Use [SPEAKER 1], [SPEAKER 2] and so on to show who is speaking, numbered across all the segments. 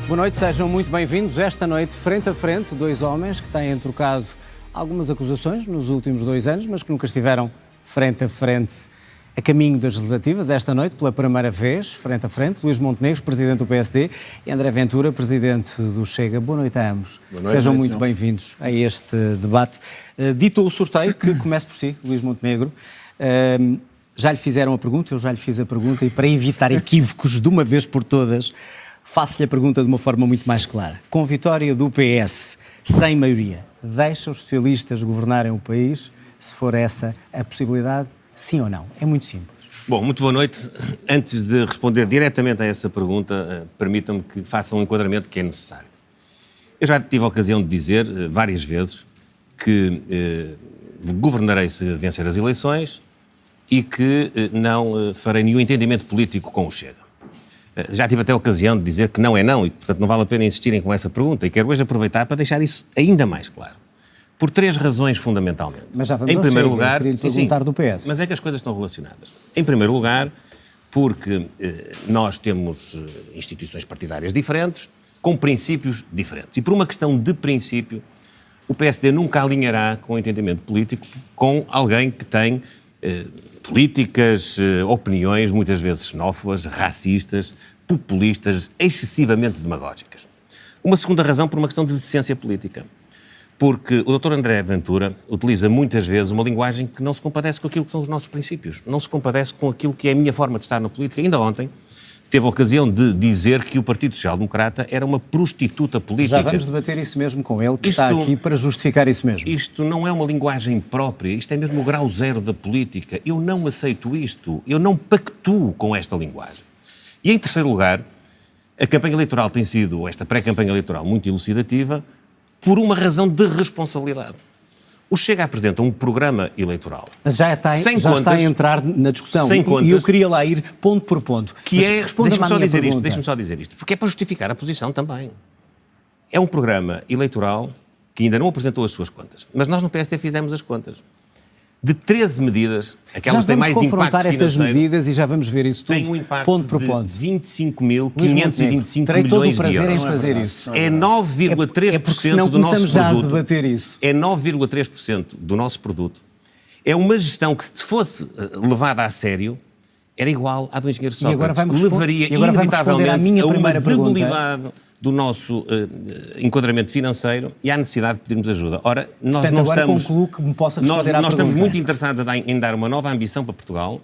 [SPEAKER 1] Boa noite, sejam muito bem-vindos. Esta noite, frente a frente, dois homens que têm trocado algumas acusações nos últimos 2 anos, mas que nunca estiveram frente a frente a caminho das legislativas. Esta noite, pela primeira vez, frente a frente, Luís Montenegro, presidente do PSD, e André Ventura, presidente do Chega. Boa noite a ambos.
[SPEAKER 2] Boa noite,
[SPEAKER 1] sejam muito bem-vindos a este debate. Dito o sorteio, que comece por si, Luís Montenegro. Já lhe fizeram a pergunta, eu já lhe fiz a pergunta, e para evitar equívocos de uma vez por todas, faço-lhe a pergunta de uma forma muito mais clara. Com vitória do PS, sem maioria, deixa os socialistas governarem o país? Se for essa a possibilidade, sim ou não? É muito simples.
[SPEAKER 2] Bom, muito boa noite. Antes de responder diretamente a essa pergunta, permitam-me que faça um enquadramento que é necessário. Eu já tive a ocasião de dizer várias vezes que governarei se vencer as eleições e que não farei nenhum entendimento político com o Chega. Já tive até a ocasião de dizer que não é não e que, portanto, não vale a pena insistirem com essa pergunta, e quero hoje aproveitar para deixar isso ainda mais claro. Por 3 razões, fundamentalmente.
[SPEAKER 1] Mas já vamos
[SPEAKER 2] em primeiro lugar,
[SPEAKER 1] queria-lhe perguntar do PS.
[SPEAKER 2] Mas é que as coisas estão relacionadas. Em primeiro lugar, porque nós temos instituições partidárias diferentes, com princípios diferentes. E por uma questão de princípio, o PSD nunca alinhará com o entendimento político com alguém que tem políticas, opiniões muitas vezes xenófobas, racistas, populistas, excessivamente demagógicas. Uma segunda razão por uma questão de decência política. Porque o Dr. André Ventura utiliza muitas vezes uma linguagem que não se compadece com aquilo que são os nossos princípios, não se compadece com aquilo que é a minha forma de estar na política. Ainda ontem teve a ocasião de dizer que o Partido Social Democrata era uma prostituta política.
[SPEAKER 1] Já vamos debater isso mesmo com ele, que está aqui para justificar isso mesmo.
[SPEAKER 2] Isto não é uma linguagem própria, isto é mesmo o grau zero da política. Eu não aceito isto, eu não pactuo com esta linguagem. E em terceiro lugar, a campanha eleitoral tem sido, esta pré-campanha eleitoral, muito elucidativa, por uma razão de responsabilidade. O Chega apresenta um programa eleitoral.
[SPEAKER 1] Mas já está a entrar na discussão.
[SPEAKER 2] Sem contas,
[SPEAKER 1] e eu queria lá ir ponto por ponto.
[SPEAKER 2] Deixe-me só dizer isto, porque é para justificar a posição também. É um programa eleitoral que ainda não apresentou as suas contas. Mas nós no PSD fizemos as contas. De 13 medidas, aquelas que têm mais impacto financeiro... Já vamos confrontar estas medidas e já vamos ver isso tudo, tem um impacto
[SPEAKER 1] ponto por ponto.
[SPEAKER 2] De 25.525
[SPEAKER 1] terei
[SPEAKER 2] milhões
[SPEAKER 1] todo o prazer
[SPEAKER 2] de euros.
[SPEAKER 1] em fazer isso.
[SPEAKER 2] É 9,3% do nosso produto. É 9,3% do nosso produto. É uma gestão que, se fosse levada a sério, era igual à do engenheiro Sócrates. Levaria inevitavelmente a uma debilidade do nosso enquadramento financeiro e à necessidade de pedirmos ajuda. Ora, nós não estamos... Nós estamos muito interessados em dar uma nova ambição para Portugal,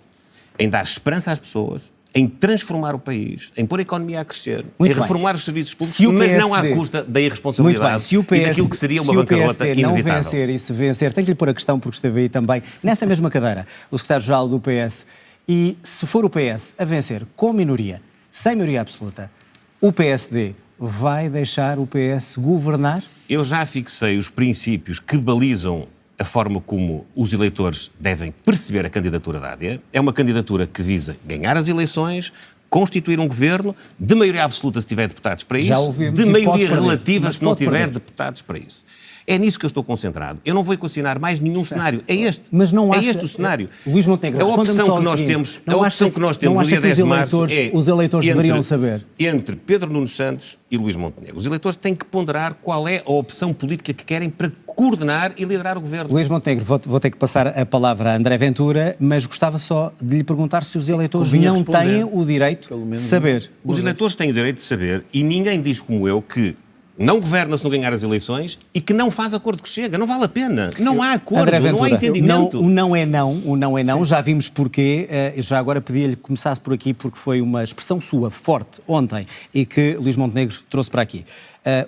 [SPEAKER 2] em dar esperança às pessoas, em transformar o país, em pôr a economia a crescer, em reformular os serviços públicos, mas não à custa da irresponsabilidade e daquilo que seria uma bancarrota inevitável. Se o PSD não vencer
[SPEAKER 1] e se vencer, tenho que lhe pôr a questão, porque esteve aí também, nessa mesma cadeira, o secretário-geral do PS, e se for o PS a vencer com minoria, sem maioria absoluta, o PSD vai deixar o PS governar?
[SPEAKER 2] Eu já fixei os princípios que balizam a forma como os eleitores devem perceber a candidatura da AD. É uma candidatura que visa ganhar as eleições, constituir um governo, de maioria absoluta se tiver deputados para isso, de maioria relativa se não tiver deputados para isso. É nisso que eu estou concentrado. Eu não vou equacionar mais nenhum cenário. É este.
[SPEAKER 1] Mas não
[SPEAKER 2] é este o cenário.
[SPEAKER 1] Luís Montenegro,
[SPEAKER 2] a opção que nós temos, no dia 10 de março
[SPEAKER 1] os eleitores deveriam saber.
[SPEAKER 2] Entre Pedro Nuno Santos e Luís Montenegro. Os eleitores têm que ponderar qual é a opção política que querem para coordenar e liderar o governo.
[SPEAKER 1] Luís Montenegro, vou ter que passar a palavra a André Ventura, mas gostava só de lhe perguntar se os eleitores não têm o direito de saber.
[SPEAKER 2] Os eleitores têm o direito de saber e ninguém diz como eu que não governa se não ganhar as eleições e que não faz acordo que chega. Não vale a pena. Não há acordo, Ventura, não há entendimento.
[SPEAKER 1] O não é não. Já vimos porquê. Já agora pedia-lhe que começasse por aqui, porque foi uma expressão sua forte ontem e que Luís Montenegro trouxe para aqui.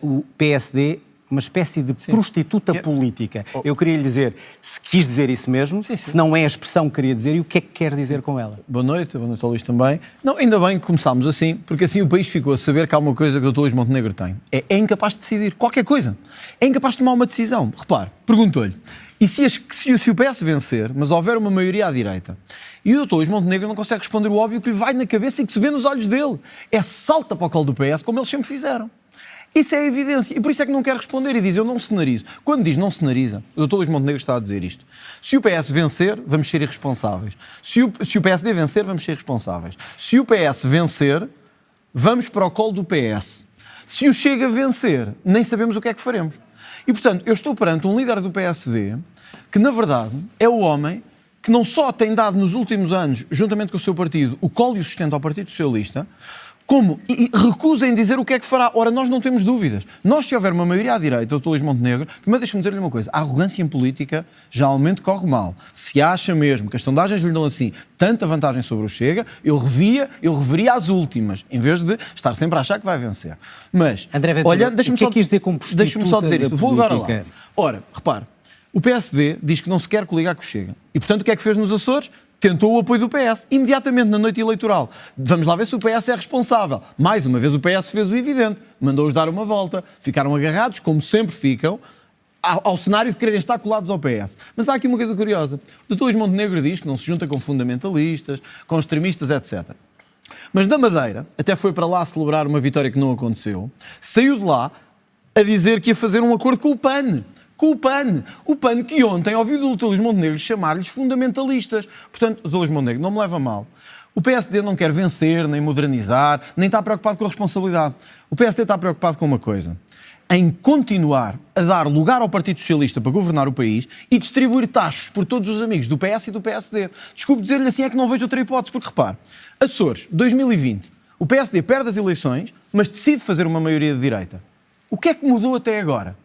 [SPEAKER 1] O PSD, uma espécie de prostituta política. Eu queria lhe dizer se quis dizer isso mesmo, se não é a expressão que queria dizer e o que é que quer dizer com ela.
[SPEAKER 3] Boa noite ao Luís também. Não, ainda bem que começámos assim, porque assim o país ficou a saber que há uma coisa que o Dr. Luís Montenegro tem. É incapaz de decidir qualquer coisa. É incapaz de tomar uma decisão. Repare, perguntou-lhe, e se o PS vencer, mas houver uma maioria à direita, e o Dr. Luís Montenegro não consegue responder o óbvio que lhe vai na cabeça e que se vê nos olhos dele. Salta para o colo do PS, como eles sempre fizeram. Isso é a evidência. E por isso é que não quer responder e diz, eu não cenarizo. Quando diz não cenariza, o Dr. Luís Montenegro está a dizer isto. Se o PS vencer, vamos ser irresponsáveis. Se o PSD vencer, vamos ser responsáveis. Se o PS vencer, vamos para o colo do PS. Se o Chega vencer, nem sabemos o que é que faremos. E, portanto, eu estou perante um líder do PSD que, na verdade, é o homem que não só tem dado nos últimos anos, juntamente com o seu partido, o colo e o sustento ao Partido Socialista, como recusa em dizer o que é que fará. Ora, nós não temos dúvidas. Nós, se houver uma maioria à direita, Dr. Luís Montenegro, mas deixa-me dizer-lhe uma coisa, a arrogância em política geralmente corre mal. Se acha mesmo que as sondagens lhe dão assim tanta vantagem sobre o Chega, eu reveria às últimas, em vez de estar sempre a achar que vai vencer. Mas,
[SPEAKER 1] André Ventura,
[SPEAKER 3] olha, deixa-me só dizer isto. Vou agora lá. Ora, repare, o PSD diz que não se quer coligar com o Chega. E, portanto, o que é que fez nos Açores? Tentou o apoio do PS, imediatamente na noite eleitoral. Vamos lá ver se o PS é responsável. Mais uma vez o PS fez o evidente, mandou-os dar uma volta, ficaram agarrados, como sempre ficam, ao cenário de quererem estar colados ao PS. Mas há aqui uma coisa curiosa. O Dr. Luís Montenegro diz que não se junta com fundamentalistas, com extremistas, etc. Mas na Madeira, até foi para lá celebrar uma vitória que não aconteceu, saiu de lá a dizer que ia fazer um acordo com o PAN. Com o PAN. O PAN que ontem ouviu o Dr. Luís Montenegro chamar-lhes fundamentalistas. Portanto, Dr. Luís Montenegro, não me leva a mal. O PSD não quer vencer, nem modernizar, nem está preocupado com a responsabilidade. O PSD está preocupado com uma coisa. Em continuar a dar lugar ao Partido Socialista para governar o país e distribuir taxas por todos os amigos do PS e do PSD. Desculpe dizer-lhe assim, é que não vejo outra hipótese, porque repare, Açores, 2020, o PSD perde as eleições, mas decide fazer uma maioria de direita. O que é que mudou até agora?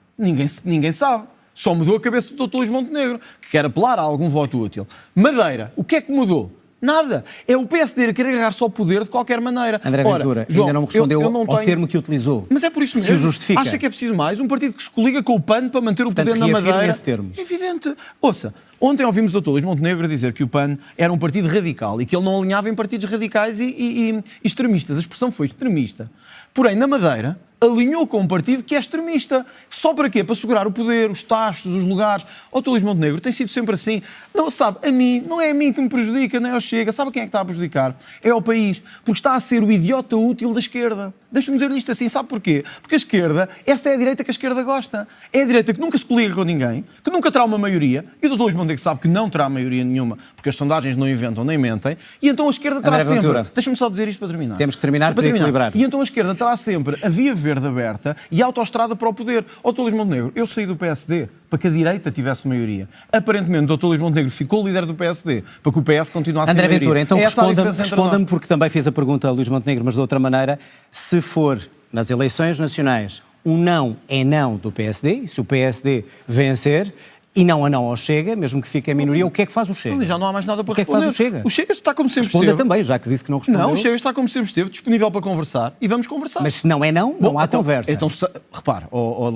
[SPEAKER 3] Ninguém sabe. Só mudou a cabeça do Dr. Luís Montenegro, que quer apelar a algum voto útil. Madeira, o que é que mudou? Nada. É o PSD a querer agarrar-se ao poder de qualquer maneira.
[SPEAKER 1] André Ventura,
[SPEAKER 3] João,
[SPEAKER 1] ainda não me respondeu
[SPEAKER 3] eu não
[SPEAKER 1] ao
[SPEAKER 3] tenho...
[SPEAKER 1] termo que utilizou.
[SPEAKER 3] Mas é por isso
[SPEAKER 1] Se
[SPEAKER 3] mesmo.
[SPEAKER 1] o justifica.
[SPEAKER 3] Acha que é preciso mais? Um partido que se coliga com o PAN para manter o
[SPEAKER 1] Portanto,
[SPEAKER 3] poder na
[SPEAKER 1] reafirma
[SPEAKER 3] Madeira.
[SPEAKER 1] esse termo.
[SPEAKER 3] É evidente. Ouça, ontem ouvimos o Dr. Luís Montenegro dizer que o PAN era um partido radical e que ele não alinhava em partidos radicais e extremistas. A expressão foi extremista. Porém, na Madeira, alinhou com um partido que é extremista. Só para quê? Para segurar o poder, os taxos, os lugares. O Dr. Luís Montenegro tem sido sempre assim. Não, sabe, a mim, não é a mim que me prejudica, nem ao Chega. Sabe quem é que está a prejudicar? É ao país. Porque está a ser o idiota útil da esquerda. Deixa-me dizer-lhe isto assim, sabe porquê? Porque a esquerda, esta é a direita que a esquerda gosta. É a direita que nunca se coliga com ninguém, que nunca terá uma maioria, e o Dr. Luís Montenegro sabe que não terá maioria nenhuma, porque as sondagens não inventam nem mentem, e então a esquerda terá
[SPEAKER 1] André
[SPEAKER 3] sempre...
[SPEAKER 1] Ventura.
[SPEAKER 3] Deixa-me só dizer isto para terminar.
[SPEAKER 1] Temos que terminar para equilibrar.
[SPEAKER 3] E então a esquerda terá sempre a via verde aberta e a autoestrada para o poder. Ó, Dr. Luís Montenegro, eu saí do PSD para que a direita tivesse maioria. Aparentemente, o Dr. Luís Montenegro ficou líder do PSD para que o PS continuasse a ter
[SPEAKER 1] André
[SPEAKER 3] maioria.
[SPEAKER 1] Ventura, então
[SPEAKER 3] Essa é a diferença entre
[SPEAKER 1] responda-me,
[SPEAKER 3] nós.
[SPEAKER 1] porque também fiz a pergunta a Luís Montenegro, mas de outra maneira, se for nas eleições nacionais um não é não do PSD, e se o PSD vencer, e não a não ao Chega, mesmo que fique a minoria, o que é que faz o Chega?
[SPEAKER 3] Já não há mais nada para
[SPEAKER 1] O que é que
[SPEAKER 3] responder.
[SPEAKER 1] faz o Chega?
[SPEAKER 3] O Chega está como sempre
[SPEAKER 1] Responda
[SPEAKER 3] esteve.
[SPEAKER 1] também, já que disse que não respondeu.
[SPEAKER 3] Não, o Chega está como sempre esteve, disponível para conversar e vamos conversar.
[SPEAKER 1] Mas se não é não, não há
[SPEAKER 3] então,
[SPEAKER 1] conversa.
[SPEAKER 3] Então, repare,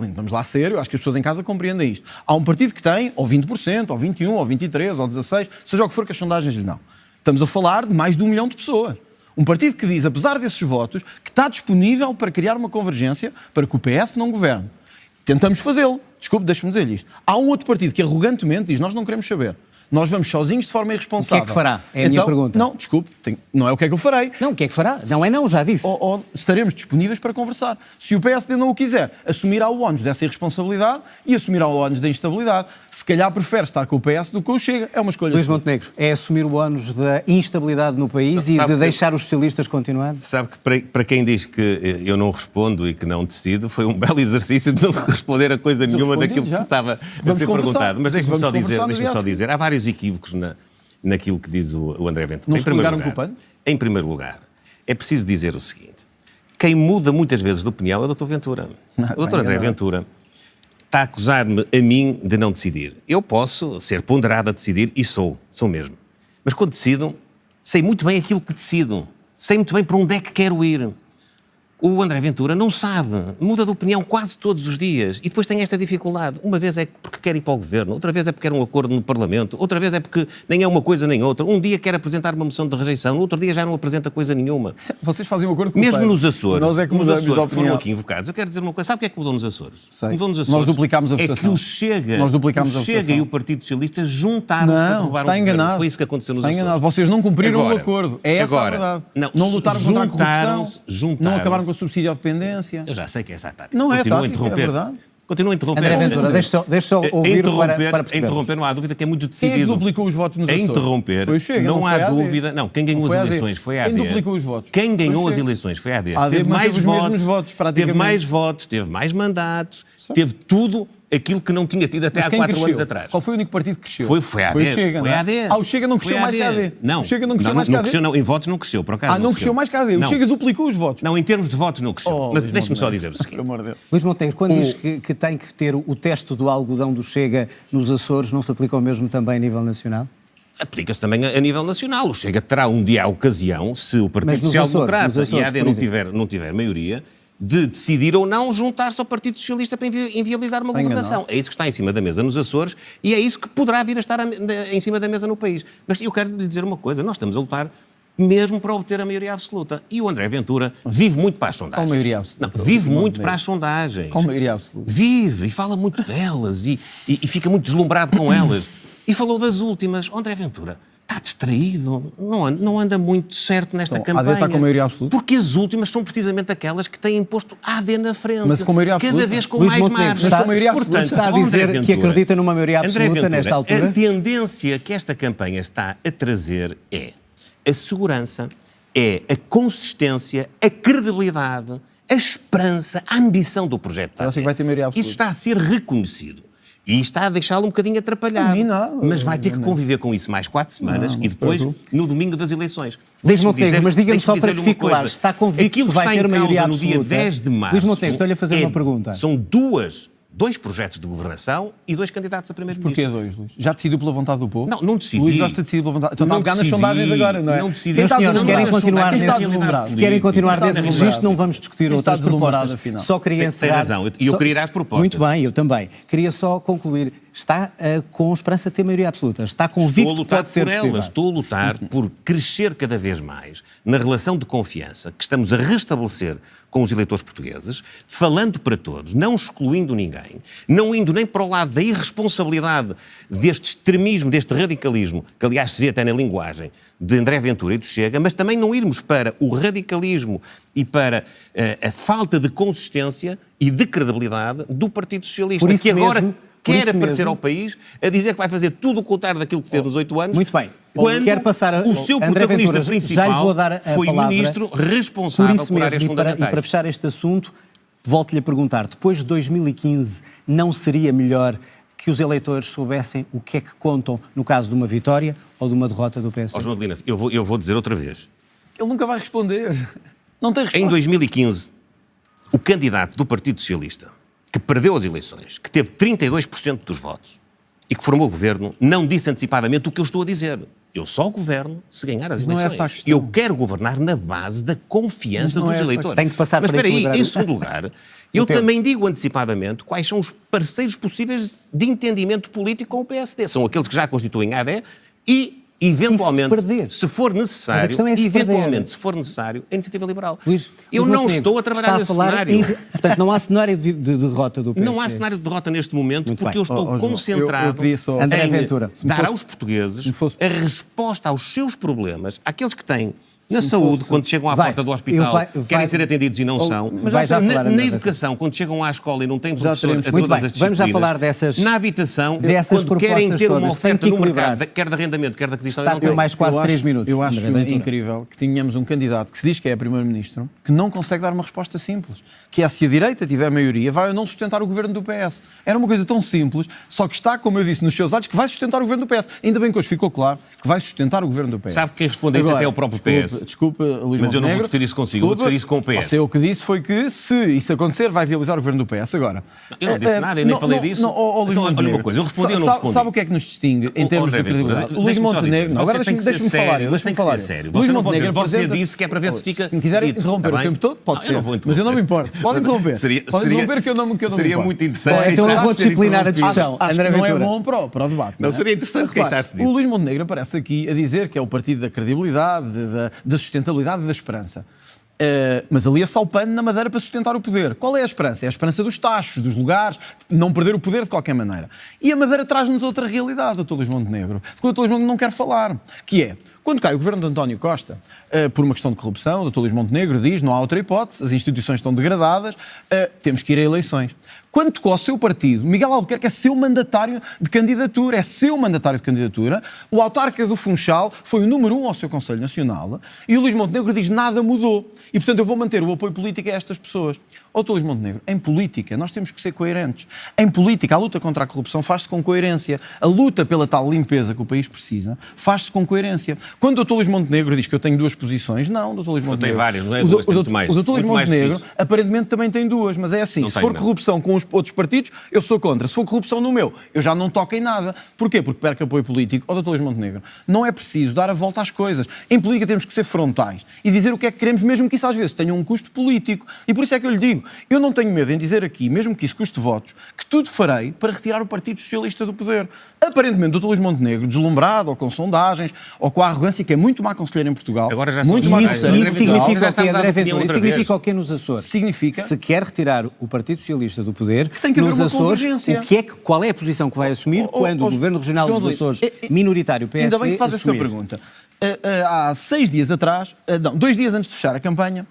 [SPEAKER 3] Lindo, vamos lá a sério, acho que as pessoas em casa compreendem isto. Há um partido que tem ou 20%, ou 21%, ou 23%, ou 16%, seja o que for que as sondagens lhe dão. Estamos a falar de mais de 1 milhão de pessoas. Um partido que diz, apesar desses votos, que está disponível para criar uma convergência para que o PS não governe. Tentamos fazê-lo. Desculpe, deixe-me dizer-lhe isto. Há um outro partido que arrogantemente diz, nós não queremos saber. Nós vamos sozinhos de forma irresponsável.
[SPEAKER 1] O que é que fará? É a minha pergunta.
[SPEAKER 3] Não, desculpe, não é o que é que eu farei.
[SPEAKER 1] Não, o que é que fará? Não é não, já disse.
[SPEAKER 3] Ou estaremos disponíveis para conversar. Se o PSD não o quiser, assumirá o ónus dessa irresponsabilidade e assumirá o ónus da instabilidade. Se calhar prefere estar com o PS do que com o Chega. É uma escolha.
[SPEAKER 1] Luís
[SPEAKER 3] sua.
[SPEAKER 1] Montenegro, é assumir o ónus da instabilidade no país e de deixar os socialistas continuar?
[SPEAKER 2] Sabe que para quem diz que eu não respondo e que não decido, foi um belo exercício de não responder a coisa nenhuma daquilo que estava a ser perguntado. Mas deixe-me só dizer, há vários equívocos naquilo que diz o André Ventura.
[SPEAKER 3] Não se coligaram com o PAN?
[SPEAKER 2] Em primeiro lugar, é preciso dizer o seguinte: quem muda muitas vezes de opinião é o Dr. Ventura. O Dr. André Ventura está a acusar-me a mim de não decidir. Eu posso ser ponderado a decidir e sou mesmo. Mas quando decido, sei muito bem aquilo que decido. Sei muito bem para onde é que quero ir. O André Ventura não sabe, muda de opinião quase todos os dias e depois tem esta dificuldade. Uma vez é porque quer ir para o governo, outra vez é porque quer um acordo no Parlamento, outra vez é porque nem é uma coisa nem outra. Um dia quer apresentar uma moção de rejeição, no outro dia já não apresenta coisa nenhuma.
[SPEAKER 3] Vocês fazem um acordo com
[SPEAKER 2] Mesmo
[SPEAKER 3] o PAN.
[SPEAKER 2] nos Açores,
[SPEAKER 3] Nós é que
[SPEAKER 2] nos
[SPEAKER 3] mudamos
[SPEAKER 2] Açores
[SPEAKER 3] de
[SPEAKER 2] que foram
[SPEAKER 3] opinião.
[SPEAKER 2] aqui invocados, eu quero dizer uma coisa. Sabe o que é que mudou nos Açores?
[SPEAKER 3] Sei.
[SPEAKER 2] Mudou nos
[SPEAKER 3] Nós
[SPEAKER 2] Açores.
[SPEAKER 3] duplicámos a
[SPEAKER 2] É
[SPEAKER 3] votação.
[SPEAKER 2] que o Chega,
[SPEAKER 3] Nós duplicámos a
[SPEAKER 2] o Chega
[SPEAKER 3] votação.
[SPEAKER 2] e o Partido Socialista juntaram-se para
[SPEAKER 3] Não,
[SPEAKER 2] derrubar
[SPEAKER 3] está
[SPEAKER 2] o governo.
[SPEAKER 3] enganado.
[SPEAKER 2] Foi isso que aconteceu nos
[SPEAKER 3] Está
[SPEAKER 2] Açores.
[SPEAKER 3] enganado. Vocês não cumpriram o
[SPEAKER 2] Agora,
[SPEAKER 3] acordo. É essa a verdade.
[SPEAKER 2] não,
[SPEAKER 3] lutaram contra a corrupção.
[SPEAKER 2] juntaram-se.
[SPEAKER 3] Não acabaram com a subsídio à dependência.
[SPEAKER 2] Eu já sei que é essa a tática.
[SPEAKER 3] Não é
[SPEAKER 2] Continuo a
[SPEAKER 3] tática, é
[SPEAKER 2] interromper.
[SPEAKER 3] verdade.
[SPEAKER 2] Continua a interromper.
[SPEAKER 1] André Ventura, deixa só ouvir para perceber.
[SPEAKER 2] Interromper, não há dúvida que é muito
[SPEAKER 3] Quem é que
[SPEAKER 2] decidido.
[SPEAKER 3] duplicou os votos nos Açores?
[SPEAKER 2] Interromper,
[SPEAKER 3] Foi o Chega,
[SPEAKER 2] não
[SPEAKER 3] foi
[SPEAKER 2] há
[SPEAKER 3] a AD.
[SPEAKER 2] dúvida. Não, quem ganhou
[SPEAKER 3] Não foi
[SPEAKER 2] as
[SPEAKER 3] a AD.
[SPEAKER 2] eleições foi a AD.
[SPEAKER 3] Quem duplicou os votos?
[SPEAKER 2] Quem ganhou
[SPEAKER 3] Foi o
[SPEAKER 2] as
[SPEAKER 3] Chega.
[SPEAKER 2] eleições foi a AD.
[SPEAKER 3] A AD
[SPEAKER 2] Teve mais
[SPEAKER 3] manteve os mesmos votos, praticamente.
[SPEAKER 2] teve mais votos, teve mais mandatos, teve tudo aquilo que não tinha tido até
[SPEAKER 3] Mas
[SPEAKER 2] há
[SPEAKER 3] quem
[SPEAKER 2] 4
[SPEAKER 3] cresceu?
[SPEAKER 2] anos atrás.
[SPEAKER 3] Qual foi o único partido que cresceu?
[SPEAKER 2] Foi a AD.
[SPEAKER 3] Foi o Chega,
[SPEAKER 2] Foi
[SPEAKER 3] não é?
[SPEAKER 2] a AD.
[SPEAKER 3] O Chega não cresceu
[SPEAKER 2] Foi a
[SPEAKER 3] mais que a AD.
[SPEAKER 2] Não.
[SPEAKER 3] O Chega não cresceu mais que a AD.
[SPEAKER 2] Cresceu, não. Em votos não cresceu, por acaso.
[SPEAKER 3] Não cresceu mais que a AD. O
[SPEAKER 2] Não.
[SPEAKER 3] Chega duplicou os votos.
[SPEAKER 2] Não, em termos de votos não cresceu. Mas
[SPEAKER 3] Luís
[SPEAKER 2] deixe-me só
[SPEAKER 3] Montenegro.
[SPEAKER 2] dizer o seguinte.
[SPEAKER 3] Por amor de Deus.
[SPEAKER 1] Luís Montenegro, quando diz que tem que ter o teste do algodão do Chega nos Açores, não se aplica o mesmo também a nível nacional?
[SPEAKER 2] Aplica-se também a nível nacional. O Chega terá um dia a ocasião, se o
[SPEAKER 1] Mas
[SPEAKER 2] Partido
[SPEAKER 1] nos
[SPEAKER 2] Social
[SPEAKER 1] Açores,
[SPEAKER 2] Democrata
[SPEAKER 1] nos
[SPEAKER 2] e a
[SPEAKER 1] Açores,
[SPEAKER 2] AD
[SPEAKER 1] por
[SPEAKER 2] não tiver maioria, de decidir ou não juntar-se ao Partido Socialista para inviabilizar uma governação. É isso que está em cima da mesa nos Açores e é isso que poderá vir a estar em cima da mesa no país. Mas eu quero lhe dizer uma coisa, nós estamos a lutar mesmo para obter a maioria absoluta. E o André Ventura vive muito para as sondagens.
[SPEAKER 3] Qual maioria absoluta?
[SPEAKER 2] Não, vive muito para as sondagens.
[SPEAKER 3] Qual maioria absoluta?
[SPEAKER 2] Vive e fala muito delas e fica muito deslumbrado com elas. E falou das últimas. O André Ventura está distraído, não anda muito certo nesta
[SPEAKER 3] Então, a AD
[SPEAKER 2] campanha.
[SPEAKER 3] está com maioria absoluta?
[SPEAKER 2] Porque as últimas são precisamente aquelas que têm posto a AD na frente.
[SPEAKER 3] Mas com maioria absoluta?
[SPEAKER 2] Cada vez com
[SPEAKER 1] Luís
[SPEAKER 2] mais
[SPEAKER 1] Montenegro,
[SPEAKER 2] margem.
[SPEAKER 1] está-
[SPEAKER 3] com maioria absoluta.
[SPEAKER 2] Portanto,
[SPEAKER 1] está a
[SPEAKER 2] André
[SPEAKER 1] dizer que
[SPEAKER 2] Ventura-
[SPEAKER 1] acredita numa maioria
[SPEAKER 2] André
[SPEAKER 1] absoluta
[SPEAKER 2] Ventura,
[SPEAKER 1] nesta altura?
[SPEAKER 2] A tendência que esta campanha está a trazer é a segurança, é a consistência, a credibilidade, a esperança, a ambição do projeto.
[SPEAKER 3] Eu acho que vai ter maioria absoluta.
[SPEAKER 2] Isso está a ser reconhecido. E está a deixá-lo um bocadinho atrapalhado.
[SPEAKER 3] A mim nada.
[SPEAKER 2] Mas vai ter que conviver com isso mais 4 semanas
[SPEAKER 3] Não
[SPEAKER 2] e
[SPEAKER 3] se
[SPEAKER 2] depois,
[SPEAKER 3] preocupe.
[SPEAKER 2] no domingo das eleições.
[SPEAKER 1] Luís
[SPEAKER 2] Deixe-me
[SPEAKER 1] Montenegro,
[SPEAKER 2] dizer-
[SPEAKER 1] mas diga-me
[SPEAKER 2] deixe-me
[SPEAKER 1] só para
[SPEAKER 2] dizer-lhe
[SPEAKER 1] que
[SPEAKER 2] uma
[SPEAKER 1] fique claro,
[SPEAKER 2] coisa.
[SPEAKER 1] está convicto
[SPEAKER 2] Aquilo
[SPEAKER 1] que vai
[SPEAKER 2] está
[SPEAKER 1] ter
[SPEAKER 2] em
[SPEAKER 1] maioria
[SPEAKER 2] causa no dia
[SPEAKER 1] absoluta?
[SPEAKER 2] 10 de março.
[SPEAKER 1] Luís Montenegro, estou-lhe a fazer uma pergunta.
[SPEAKER 2] São dois projetos de governação e 2 candidatos a primeiro-ministro.
[SPEAKER 3] Porquê dois, Luís? Já decidiu pela vontade do povo?
[SPEAKER 2] Não decidi.
[SPEAKER 3] Luís gosta de decidir pela vontade. Então está a
[SPEAKER 2] Não
[SPEAKER 3] pegar nas
[SPEAKER 2] decidi,
[SPEAKER 3] sondagens agora, não é?
[SPEAKER 2] não decidi.
[SPEAKER 3] Quem está
[SPEAKER 1] Senhores,
[SPEAKER 3] deslumbrado?
[SPEAKER 1] querem continuar
[SPEAKER 3] Quem está
[SPEAKER 1] nesse,
[SPEAKER 3] deslumbrado?
[SPEAKER 1] se querem continuar
[SPEAKER 3] Quem está
[SPEAKER 1] nesse
[SPEAKER 3] deslumbrado?
[SPEAKER 1] registro, não vamos discutir
[SPEAKER 3] Quem está
[SPEAKER 1] outras
[SPEAKER 3] deslumbrado,
[SPEAKER 1] propostas.
[SPEAKER 3] afinal?
[SPEAKER 1] Só queria
[SPEAKER 2] Tem
[SPEAKER 1] encerrar.
[SPEAKER 2] razão. E eu queria ir às propostas.
[SPEAKER 1] Muito bem, eu também. Queria só concluir. Está com esperança de ter maioria absoluta? Está convicto
[SPEAKER 2] Estou a
[SPEAKER 1] que
[SPEAKER 2] lutar
[SPEAKER 1] pode ser
[SPEAKER 2] por
[SPEAKER 1] possível?
[SPEAKER 2] elas, estou a lutar por crescer cada vez mais na relação de confiança que estamos a restabelecer com os eleitores portugueses, falando para todos, não excluindo ninguém, não indo nem para o lado da irresponsabilidade deste extremismo, deste radicalismo, que aliás se vê até na linguagem de André Ventura e do Chega, mas também não irmos para o radicalismo e para a falta de consistência e de credibilidade do Partido Socialista,
[SPEAKER 1] Por isso
[SPEAKER 2] que agora
[SPEAKER 1] mesmo, por
[SPEAKER 2] quer
[SPEAKER 1] isso
[SPEAKER 2] aparecer
[SPEAKER 1] mesmo.
[SPEAKER 2] ao país a dizer que vai fazer tudo o contrário daquilo que fez nos 8 anos.
[SPEAKER 1] Muito bem.
[SPEAKER 2] Quando
[SPEAKER 1] Quero passar
[SPEAKER 2] o seu
[SPEAKER 1] André
[SPEAKER 2] protagonista
[SPEAKER 1] Ventura,
[SPEAKER 2] principal
[SPEAKER 1] já lhe vou dar a
[SPEAKER 2] foi o
[SPEAKER 1] palavra.
[SPEAKER 2] ministro
[SPEAKER 1] Por
[SPEAKER 2] responsável
[SPEAKER 1] isso
[SPEAKER 2] por áreas
[SPEAKER 1] mesmo, e
[SPEAKER 2] fundamentais.
[SPEAKER 1] para fechar este assunto, volto-lhe a perguntar, depois de 2015, não seria melhor que os eleitores soubessem o que é que contam no caso de uma vitória ou de uma derrota do PS?
[SPEAKER 2] Ó, João Adelina, eu vou dizer outra vez.
[SPEAKER 3] Ele nunca vai responder. Não tem resposta.
[SPEAKER 2] Em 2015, o candidato do Partido Socialista, que perdeu as eleições, que teve 32% dos votos e que formou o governo, não disse antecipadamente o que eu estou a dizer. Eu só governo se ganhar as
[SPEAKER 3] Mas não é
[SPEAKER 2] eleições.
[SPEAKER 3] essa a questão.
[SPEAKER 2] Eu quero governar na base da confiança
[SPEAKER 3] Mas não
[SPEAKER 2] dos
[SPEAKER 3] é essa a
[SPEAKER 2] eleitores.
[SPEAKER 1] Tem que passar
[SPEAKER 2] Mas
[SPEAKER 1] para
[SPEAKER 2] espera aí,
[SPEAKER 1] equilibrar
[SPEAKER 2] em
[SPEAKER 1] o-
[SPEAKER 2] segundo lugar, eu
[SPEAKER 1] tempo.
[SPEAKER 2] também digo antecipadamente quais são os parceiros possíveis de entendimento político com o PSD. São aqueles que já constituem a AD e, eventualmente,
[SPEAKER 1] perder?
[SPEAKER 2] se for
[SPEAKER 1] Mas a
[SPEAKER 2] necessário,
[SPEAKER 1] questão é se
[SPEAKER 2] eventualmente,
[SPEAKER 1] perder.
[SPEAKER 2] se for necessário, a Iniciativa Liberal.
[SPEAKER 1] Luís,
[SPEAKER 2] eu
[SPEAKER 1] Luís
[SPEAKER 2] não
[SPEAKER 1] Montenegro,
[SPEAKER 2] estou a trabalhar
[SPEAKER 1] está
[SPEAKER 2] nesse
[SPEAKER 1] falar
[SPEAKER 2] cenário.
[SPEAKER 1] Portanto, não há cenário de derrota do PSD.
[SPEAKER 2] Não há cenário de derrota neste momento
[SPEAKER 1] Muito
[SPEAKER 2] porque
[SPEAKER 1] bem.
[SPEAKER 2] eu estou
[SPEAKER 3] João,
[SPEAKER 2] concentrado
[SPEAKER 3] eu pedi só-
[SPEAKER 1] André
[SPEAKER 2] em
[SPEAKER 1] Ventura, se me
[SPEAKER 2] dar
[SPEAKER 3] fosse-
[SPEAKER 2] aos portugueses
[SPEAKER 3] se me fosse-
[SPEAKER 2] a resposta aos seus problemas, aqueles que têm na
[SPEAKER 3] me
[SPEAKER 2] saúde,
[SPEAKER 3] fosse-
[SPEAKER 2] quando chegam à
[SPEAKER 1] Vai,
[SPEAKER 2] porta do hospital,
[SPEAKER 1] eu
[SPEAKER 2] querem ser atendidos e não são.
[SPEAKER 1] mas vai já
[SPEAKER 2] na,
[SPEAKER 1] falar,
[SPEAKER 2] na
[SPEAKER 1] André
[SPEAKER 2] educação, quando chegam à escola e não têm
[SPEAKER 3] Já
[SPEAKER 2] professor
[SPEAKER 3] teremos-
[SPEAKER 2] a
[SPEAKER 1] Muito
[SPEAKER 2] todas
[SPEAKER 1] bem,
[SPEAKER 2] as
[SPEAKER 1] vamos já
[SPEAKER 2] disciplinas.
[SPEAKER 1] falar dessas-
[SPEAKER 2] Na habitação,
[SPEAKER 1] dessas
[SPEAKER 2] quando querem
[SPEAKER 1] propostas
[SPEAKER 2] ter uma
[SPEAKER 1] todas. Tem
[SPEAKER 2] oferta
[SPEAKER 1] que
[SPEAKER 2] no
[SPEAKER 1] equilibrar.
[SPEAKER 2] mercado, quer de arrendamento, quer de aquisição,
[SPEAKER 1] Está
[SPEAKER 2] não
[SPEAKER 1] por
[SPEAKER 2] têm.
[SPEAKER 1] mais quase
[SPEAKER 3] Eu
[SPEAKER 1] 3
[SPEAKER 3] acho-
[SPEAKER 1] minutos.
[SPEAKER 3] Eu acho
[SPEAKER 1] André Ventura.
[SPEAKER 3] incrível que tenhamos um candidato que se diz que é primeiro-ministro que não consegue dar uma resposta simples. Que é se a direita tiver maioria, vai ou não sustentar o governo do PS. Era uma coisa tão simples, só que está, como eu disse, nos seus dados, que vai sustentar o governo do PS. Ainda bem que hoje ficou claro que vai sustentar o governo do PS.
[SPEAKER 2] Sabe quem responde a isso até é o próprio PS.
[SPEAKER 3] Desculpa, Luís
[SPEAKER 2] Mas eu não vou
[SPEAKER 3] Montenegro.
[SPEAKER 2] discutir isso consigo, eu vou discutir isso com o PS.
[SPEAKER 3] Você, o que disse foi que, se isso acontecer, vai viabilizar o governo do PS. Agora,
[SPEAKER 2] Eu não disse nada, eu nem falei disso.
[SPEAKER 3] Luís
[SPEAKER 2] Então, olha
[SPEAKER 3] Montenegro,
[SPEAKER 2] uma coisa, eu respondi ou não
[SPEAKER 3] sabe-
[SPEAKER 2] respondi?
[SPEAKER 3] Sabe o que é que nos distingue em termos
[SPEAKER 2] André
[SPEAKER 3] de
[SPEAKER 2] Ventura,
[SPEAKER 3] credibilidade? O Luís
[SPEAKER 2] deixe-me só
[SPEAKER 3] Montenegro,
[SPEAKER 2] dizer,
[SPEAKER 3] não, agora
[SPEAKER 2] você tem que
[SPEAKER 3] deixa-me
[SPEAKER 2] ser
[SPEAKER 3] falar.
[SPEAKER 2] sério, mas tem que ser sério.
[SPEAKER 3] Luís
[SPEAKER 2] Você não pode dizer,
[SPEAKER 3] Montenegro
[SPEAKER 2] você
[SPEAKER 3] apresenta-
[SPEAKER 2] disse que é para ver se fica
[SPEAKER 3] Se me quiser
[SPEAKER 2] dito,
[SPEAKER 3] interromper
[SPEAKER 2] está
[SPEAKER 3] o
[SPEAKER 2] bem?
[SPEAKER 3] tempo todo, pode
[SPEAKER 2] Não,
[SPEAKER 3] ser.
[SPEAKER 2] eu não vou
[SPEAKER 3] Mas eu não me
[SPEAKER 2] interromper.
[SPEAKER 3] importo. Pode interromper. Pode interromper que eu não me importo.
[SPEAKER 2] Seria muito interessante
[SPEAKER 1] Bom, então eu
[SPEAKER 2] queixar-se
[SPEAKER 1] vou
[SPEAKER 2] de ter
[SPEAKER 1] disciplinar a
[SPEAKER 2] interrompido.
[SPEAKER 1] discussão.
[SPEAKER 3] Acho
[SPEAKER 1] André
[SPEAKER 3] que não é
[SPEAKER 1] Ventura.
[SPEAKER 3] bom para o debate.
[SPEAKER 2] Não,
[SPEAKER 3] é?
[SPEAKER 2] seria interessante
[SPEAKER 3] Repare,
[SPEAKER 2] queixar-se disso.
[SPEAKER 3] O Luís Montenegro aparece aqui a dizer que é o partido da credibilidade, da sustentabilidade e da esperança. Mas ali é só o pano na madeira para sustentar o poder. Qual é a esperança? É a esperança dos tachos, dos lugares, não perder o poder de qualquer maneira. E a Madeira traz-nos outra realidade, Dr. Luís Montenegro, de que o Dr. Luís Montenegro não quer falar, que é, quando cai o governo de António Costa, por uma questão de corrupção, o Dr. Luís Montenegro diz, não há outra hipótese, as instituições estão degradadas, temos que ir a eleições. Quando tocou ao seu partido, Miguel Albuquerque é seu mandatário de candidatura, o autarca do Funchal foi o número 1 ao seu Conselho Nacional e o Luís Montenegro diz nada mudou. E, portanto, eu vou manter o apoio político a estas pessoas. Dr. Luís Montenegro, em política nós temos que ser coerentes. Em política, a luta contra a corrupção faz-se com coerência. A luta pela tal limpeza que o país precisa faz-se com coerência. Quando o Dr. Luís Montenegro diz que eu tenho duas posições, não, Dr. Luís Montenegro...
[SPEAKER 2] Tem várias, não é duas, tem muito mais.
[SPEAKER 3] O Dr. Luís
[SPEAKER 2] Muito mais do que
[SPEAKER 3] Montenegro
[SPEAKER 2] isso.
[SPEAKER 3] aparentemente também tem duas, mas é assim, se for corrupção com os outros partidos, eu sou contra. Se for corrupção no meu, eu já não toco em nada. Porquê? Porque perco apoio político. Dr. Luís Montenegro, não é preciso dar a volta às coisas. Em política temos que ser frontais e dizer o que é que queremos, mesmo que isso às vezes tenha um custo político. E por isso é que eu lhe digo, eu não tenho medo em dizer aqui, mesmo que isso custe votos, que tudo farei para retirar o Partido Socialista do poder. Aparentemente, o Dr. Luís Montenegro, deslumbrado, ou com sondagens, ou com a arrogância que é muito má conselheiro em Portugal,
[SPEAKER 2] Agora já
[SPEAKER 3] muito
[SPEAKER 2] são
[SPEAKER 3] má
[SPEAKER 2] mais.
[SPEAKER 3] conselheiro em
[SPEAKER 1] Isso
[SPEAKER 3] Portugal,
[SPEAKER 1] significa o quê,
[SPEAKER 2] estamos a dar
[SPEAKER 1] André
[SPEAKER 2] opinião
[SPEAKER 1] Ventura?
[SPEAKER 2] outra
[SPEAKER 1] Significa
[SPEAKER 2] vez.
[SPEAKER 1] o quê nos Açores?
[SPEAKER 3] Significa-
[SPEAKER 1] Se quer retirar o Partido Socialista do poder,
[SPEAKER 3] tem que haver
[SPEAKER 1] nos
[SPEAKER 3] uma
[SPEAKER 1] Açores,
[SPEAKER 3] convergência.
[SPEAKER 1] qual é a posição que vai assumir quando o Governo Regional
[SPEAKER 3] João
[SPEAKER 1] dos
[SPEAKER 3] Luís,
[SPEAKER 1] Açores, minoritário PSD,
[SPEAKER 3] ainda bem que faz essa
[SPEAKER 1] assumir?
[SPEAKER 3] pergunta. Há 6 dias atrás, 2 dias antes de fechar a campanha,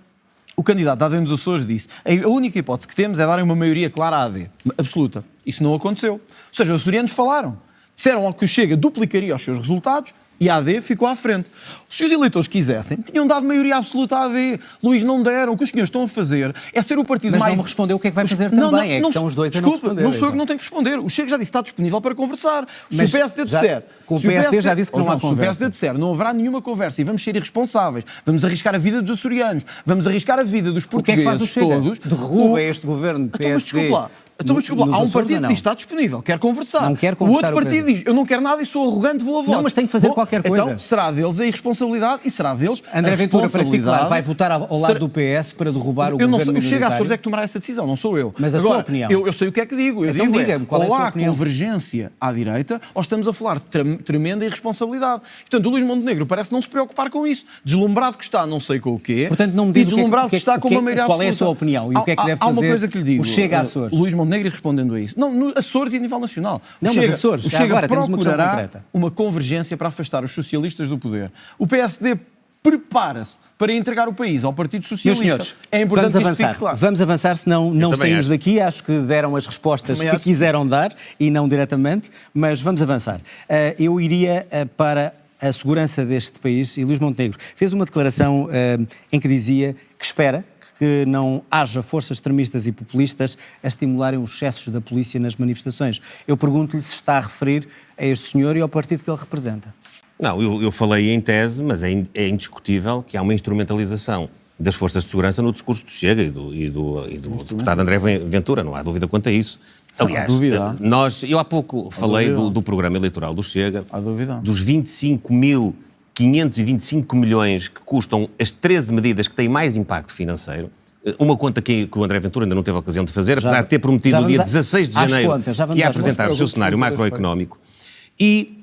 [SPEAKER 3] o candidato da AD nos Açores disse a única hipótese que temos é darem uma maioria clara à AD, absoluta. Isso não aconteceu. Ou seja, os açorianos falaram. Disseram que o Chega duplicaria os seus resultados e a AD ficou à frente. Se os eleitores quisessem, tinham dado maioria absoluta à AD. Luís, não deram. O que os senhores estão a fazer é ser o partido
[SPEAKER 1] Mas
[SPEAKER 3] mais...
[SPEAKER 1] não me respondeu o que é que vai fazer também. É que estão os dois a não
[SPEAKER 3] Desculpa,
[SPEAKER 1] responder,
[SPEAKER 3] não sou eu
[SPEAKER 1] então.
[SPEAKER 3] que não tenho que responder. O Chega já disse que está disponível para conversar. Se
[SPEAKER 1] Mas
[SPEAKER 3] o PSD
[SPEAKER 1] já-
[SPEAKER 3] disser...
[SPEAKER 1] com o
[SPEAKER 3] se
[SPEAKER 1] PSD já disse que não há
[SPEAKER 3] Se o
[SPEAKER 1] conversa.
[SPEAKER 3] PSD disser não haverá nenhuma conversa e vamos ser irresponsáveis, vamos arriscar a vida dos açorianos, vamos arriscar a vida dos
[SPEAKER 1] O que é que faz o
[SPEAKER 3] portugueses
[SPEAKER 1] Chega?
[SPEAKER 3] todos...
[SPEAKER 1] Derruba este governo de
[SPEAKER 3] Então, mas
[SPEAKER 1] PSD.
[SPEAKER 3] desculpa lá. Então, mas desculpa lá.
[SPEAKER 1] nos
[SPEAKER 3] Há um
[SPEAKER 1] Açores
[SPEAKER 3] partido
[SPEAKER 1] ou
[SPEAKER 3] que
[SPEAKER 1] não?
[SPEAKER 3] diz está disponível, quer conversar.
[SPEAKER 1] Não quer
[SPEAKER 3] O
[SPEAKER 1] conversar,
[SPEAKER 3] outro partido
[SPEAKER 1] Pedro.
[SPEAKER 3] diz eu não quero nada e sou arrogante, vou a votos.
[SPEAKER 1] mas tem que fazer
[SPEAKER 3] Bom,
[SPEAKER 1] qualquer coisa.
[SPEAKER 3] Então será deles a irresponsabilidade e será deles
[SPEAKER 1] André
[SPEAKER 3] a
[SPEAKER 1] Ventura, para que fique claro,
[SPEAKER 3] responsabilidade.
[SPEAKER 1] vai votar ao lado do PS para derrubar o
[SPEAKER 3] Eu não
[SPEAKER 1] governo
[SPEAKER 3] sei, o Chega
[SPEAKER 1] minoritário?
[SPEAKER 3] Açores é que tomará essa decisão, não sou eu.
[SPEAKER 1] Mas a
[SPEAKER 3] Agora,
[SPEAKER 1] sua opinião?
[SPEAKER 3] Eu sei o que é que digo. Eu
[SPEAKER 1] Então
[SPEAKER 3] digo
[SPEAKER 1] diga-me, qual é a
[SPEAKER 3] ou
[SPEAKER 1] sua
[SPEAKER 3] há
[SPEAKER 1] opinião?
[SPEAKER 3] convergência à direita ou estamos a falar de tremenda irresponsabilidade. Portanto, o Luís Montenegro parece não se preocupar com isso. Deslumbrado que está, não sei com o quê.
[SPEAKER 1] Portanto, não me
[SPEAKER 3] e
[SPEAKER 1] diz o que é que-
[SPEAKER 3] deslumbrado
[SPEAKER 1] o que é
[SPEAKER 3] que está
[SPEAKER 1] que-
[SPEAKER 3] com uma maioria
[SPEAKER 1] qual é a
[SPEAKER 3] absoluta.
[SPEAKER 1] sua opinião e o que é que deve
[SPEAKER 3] Há uma
[SPEAKER 1] fazer
[SPEAKER 3] coisa que lhe digo.
[SPEAKER 1] o Chega Açores?
[SPEAKER 3] Luís Montenegro respondendo a isso. Não, no Açores e a nível nacional.
[SPEAKER 1] Não,
[SPEAKER 3] O
[SPEAKER 1] mas
[SPEAKER 3] Chega,
[SPEAKER 1] Açores,
[SPEAKER 3] o
[SPEAKER 1] já
[SPEAKER 3] Chega
[SPEAKER 1] agora temos uma questão
[SPEAKER 3] procurará
[SPEAKER 1] concreta.
[SPEAKER 3] uma convergência para afastar os socialistas do poder. O PSD prepara-se para entregar o país ao Partido
[SPEAKER 1] Meus
[SPEAKER 3] Socialista.
[SPEAKER 1] senhores,
[SPEAKER 3] É importante
[SPEAKER 1] vamos
[SPEAKER 3] que isto fique
[SPEAKER 1] avançar.
[SPEAKER 3] claro.
[SPEAKER 1] Vamos avançar, senão não
[SPEAKER 2] também
[SPEAKER 1] saímos
[SPEAKER 2] acho.
[SPEAKER 1] daqui. Acho que deram as respostas
[SPEAKER 3] Também
[SPEAKER 1] que
[SPEAKER 3] acho.
[SPEAKER 1] quiseram dar e não diretamente, mas vamos avançar. Eu iria para a segurança deste país e Luís Montenegro fez uma declaração em que dizia que espera que não haja forças extremistas e populistas a estimularem os excessos da polícia nas manifestações. Eu pergunto-lhe se está a referir a este senhor e ao partido que ele representa.
[SPEAKER 2] Não, eu falei em tese, mas é indiscutível que há uma instrumentalização das forças de segurança no discurso do Chega e do deputado André Ventura, não há dúvida quanto a isso. Aliás,
[SPEAKER 3] dúvida.
[SPEAKER 2] eu há pouco falei
[SPEAKER 3] dúvida.
[SPEAKER 2] do programa eleitoral do Chega,
[SPEAKER 3] Há dúvida.
[SPEAKER 2] dos 25.525 milhões que custam as 13 medidas que têm mais impacto financeiro. Uma conta que o André Ventura ainda não teve a ocasião de fazer, apesar de ter prometido
[SPEAKER 1] já
[SPEAKER 2] no dia
[SPEAKER 1] vamos
[SPEAKER 2] 16 de
[SPEAKER 1] às
[SPEAKER 2] janeiro
[SPEAKER 1] contas, já vamos
[SPEAKER 2] que ia
[SPEAKER 1] às
[SPEAKER 2] apresentar
[SPEAKER 1] contas.
[SPEAKER 2] o seu cenário macroeconómico. E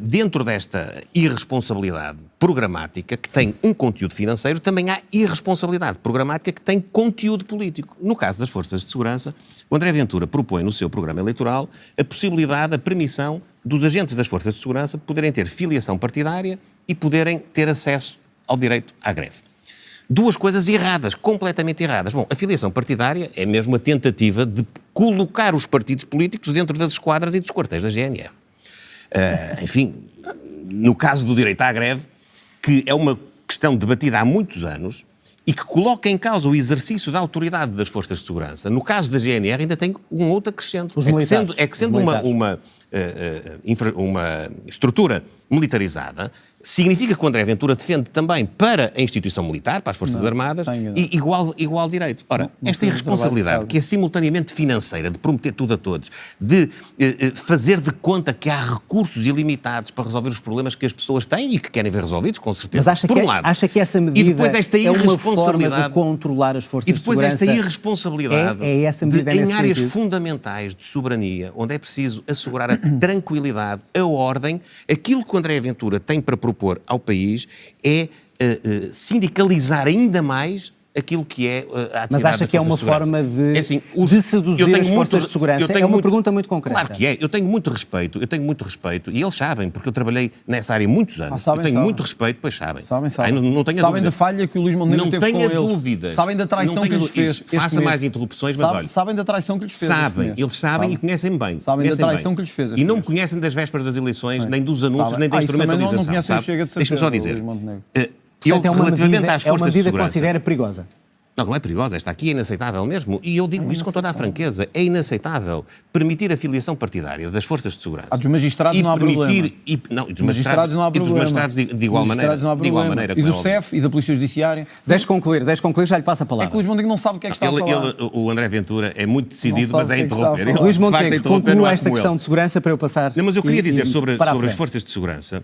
[SPEAKER 2] dentro desta irresponsabilidade programática, que tem um conteúdo financeiro, também há irresponsabilidade programática que tem conteúdo político. No caso das forças de segurança, o André Ventura propõe no seu programa eleitoral a possibilidade, a permissão dos agentes das forças de segurança poderem ter filiação partidária e poderem ter acesso ao direito à greve. Duas coisas erradas, completamente erradas. Bom, a filiação partidária é mesmo a tentativa de colocar os partidos políticos dentro das esquadras e dos quartéis da GNR. Enfim, no caso do direito à greve, que é uma questão debatida há muitos anos e que coloca em causa o exercício da autoridade das forças de segurança. No caso da GNR ainda tem um outro acrescento.
[SPEAKER 1] Os militares.
[SPEAKER 2] Sendo
[SPEAKER 1] Os militares.
[SPEAKER 2] uma estrutura militarizada, significa que o André Ventura defende também para a instituição militar, para as Forças Armadas, e igual direito. Ora, esta irresponsabilidade, que é simultaneamente financeira, de prometer tudo a todos, de fazer de conta que há recursos ilimitados para resolver os problemas que as pessoas têm e que querem ver resolvidos, com certeza.
[SPEAKER 1] Mas acha,
[SPEAKER 2] por
[SPEAKER 1] que,
[SPEAKER 2] um lado.
[SPEAKER 1] acha que essa medida
[SPEAKER 2] E depois esta
[SPEAKER 1] é uma forma
[SPEAKER 2] irresponsabilidade
[SPEAKER 1] de controlar as forças
[SPEAKER 2] e
[SPEAKER 1] de
[SPEAKER 2] depois
[SPEAKER 1] segurança?
[SPEAKER 2] esta irresponsabilidade
[SPEAKER 1] É essa medida
[SPEAKER 2] em
[SPEAKER 1] nesse
[SPEAKER 2] áreas
[SPEAKER 1] sentido?
[SPEAKER 2] fundamentais de soberania, onde é preciso assegurar a tranquilidade, a ordem, aquilo que o André Ventura tem para propor ao país é sindicalizar ainda mais aquilo que é a atividade.
[SPEAKER 1] Mas acha que é uma forma de, de seduzir as forças de segurança? É uma pergunta muito concreta.
[SPEAKER 2] Claro que é. Eu tenho muito respeito, e eles sabem, porque eu trabalhei nessa área muitos anos. Eu tenho muito respeito, pois sabem.
[SPEAKER 3] Sabem.
[SPEAKER 2] Não tenho
[SPEAKER 3] sabem da falha que o Luís Montenegro teve com eles.
[SPEAKER 2] Não tenha dúvidas.
[SPEAKER 3] Sabem da traição que lhes fez.
[SPEAKER 2] Faça mais interrupções, mas olha.
[SPEAKER 3] Sabem da traição que lhes fez.
[SPEAKER 2] Eles sabem e conhecem bem.
[SPEAKER 3] Sabem da traição que lhes fez.
[SPEAKER 2] E não me conhecem das vésperas das eleições, nem dos anúncios, nem da instrumentalização.
[SPEAKER 3] Não conhecem o Chega de certeza.
[SPEAKER 2] Deixa-me só dizer.
[SPEAKER 1] Portanto, relativamente às forças de segurança, que considera perigosa.
[SPEAKER 2] Não é perigosa, esta aqui é inaceitável mesmo. E eu digo isto com toda a franqueza. É inaceitável permitir a filiação partidária das forças de segurança.
[SPEAKER 3] Dos magistrados não há problema.
[SPEAKER 2] Dos magistrados não há problema. E dos magistrados de igual maneira.
[SPEAKER 3] E do CEF e da Polícia Judiciária.
[SPEAKER 1] Deixe concluir, já lhe passa a palavra.
[SPEAKER 3] É que o Luís Montenegro não sabe o que é que está a falar.
[SPEAKER 2] O André Ventura é muito decidido, mas é interromper.
[SPEAKER 1] Luís Montenegro, conclua esta questão de segurança para eu passar.
[SPEAKER 2] Não, mas eu queria dizer sobre as forças de segurança,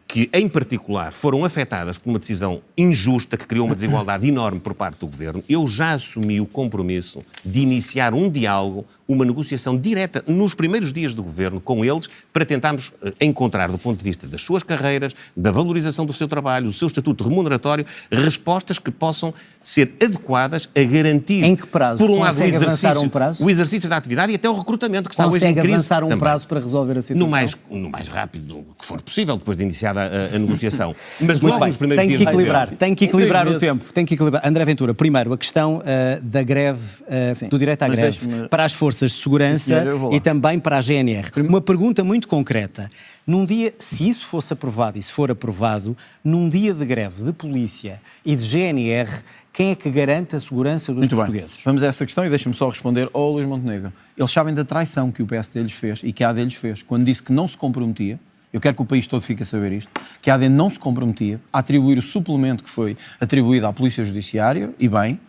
[SPEAKER 2] que, em particular, foram afetadas por uma decisão injusta que criou uma desigualdade enorme por parte do Governo. Eu já assumi o compromisso de iniciar um diálogo, uma negociação direta nos primeiros dias do Governo com eles, para tentarmos encontrar, do ponto de vista das suas carreiras, da valorização do seu trabalho, do seu estatuto remuneratório, respostas que possam ser adequadas a garantir,
[SPEAKER 1] em que prazo?
[SPEAKER 2] Por um lado,
[SPEAKER 1] o
[SPEAKER 2] exercício da atividade e até o recrutamento, que está hoje em crise.
[SPEAKER 1] Consegue avançar um
[SPEAKER 2] também.
[SPEAKER 1] Prazo para resolver a situação?
[SPEAKER 2] No mais rápido que for possível, depois de iniciada a negociação. Mas logo nos primeiros dias...
[SPEAKER 1] Tem que equilibrar o tempo. André Ventura, primeiro, a questão da greve, do direito à greve, para as forças de segurança e também para a GNR. Uma pergunta muito concreta. Num dia, se isso fosse aprovado e se for aprovado, num dia de greve de polícia e de GNR, quem é que garante a segurança dos portugueses?
[SPEAKER 3] Bem. Vamos a essa questão e deixa-me só responder ao Luís Montenegro. Eles sabem da traição que o PSD lhes fez e que a AD lhes fez. Quando disse que não se comprometia, eu quero que o país todo fique a saber isto, que a AD não se comprometia a atribuir o suplemento que foi atribuído à Polícia Judiciária, e bem,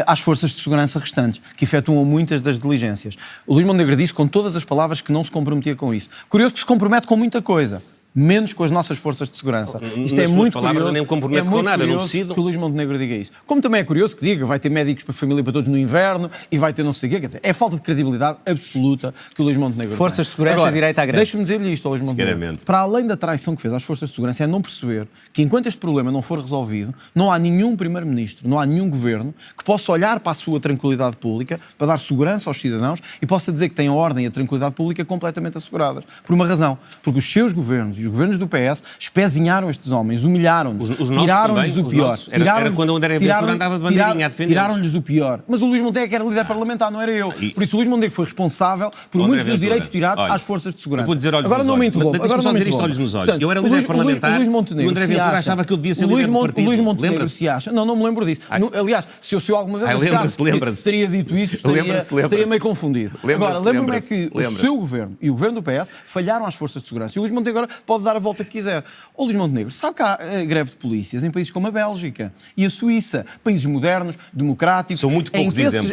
[SPEAKER 3] às forças de segurança restantes, que efetuam muitas das diligências. O Luís Montenegro disse com todas as palavras que não se comprometia com isso. Curioso que se compromete com muita coisa, menos com as nossas forças de segurança. Isto é muito curioso.
[SPEAKER 2] Nem me comprometo com nada, não decido.
[SPEAKER 3] Que o Luís Montenegro diga isso. Como também é curioso que diga vai ter médicos para a família para todos no inverno e vai ter não sei o quê. Quer dizer, é falta de credibilidade absoluta que o Luís Montenegro
[SPEAKER 1] Forças
[SPEAKER 3] tem.
[SPEAKER 1] de segurança e direito à greve.
[SPEAKER 3] Deixa-me dizer-lhe isto ao Luís Montenegro. Para além da traição que fez às forças de segurança, é não perceber que enquanto este problema não for resolvido, não há nenhum primeiro-ministro, não há nenhum governo que possa olhar para a sua tranquilidade pública, para dar segurança aos cidadãos e possa dizer que tem a ordem e a tranquilidade pública completamente asseguradas. Por uma razão. Porque os seus governos e os governos do PS espezinharam estes homens, humilharam-nos, tiraram-lhes o pior.
[SPEAKER 2] Era quando o André Ventura andava de bandeirinha a defender-los.
[SPEAKER 3] Tiraram-lhes o pior. Mas o Luís Montenegro que era líder parlamentar, não era eu. Por isso o Luís Montenegro foi responsável por muitos dos direitos tirados às forças de segurança.
[SPEAKER 2] Vou dizer olhos
[SPEAKER 3] agora
[SPEAKER 2] nos
[SPEAKER 3] não
[SPEAKER 2] olhos.
[SPEAKER 3] me interrompa.
[SPEAKER 2] Agora não me dizer isto olhos nos olhos. Eu era líder parlamentar e o André Ventura achava que eu devia ser líder do partido.
[SPEAKER 3] O Luís Montenegro se acha... Não me lembro disso. Aliás, se eu alguma vez achasse que teria dito isso, estaria meio confundido. Agora, lembro-me é que o seu governo e o governo do PS falharam às forças de segurança. E o Luís Montenegro agora pode dar a volta que quiser. O Luís Montenegro sabe que há greve de polícias em países como a Bélgica e a Suíça, países modernos, democráticos.
[SPEAKER 2] São muito poucos exemplos.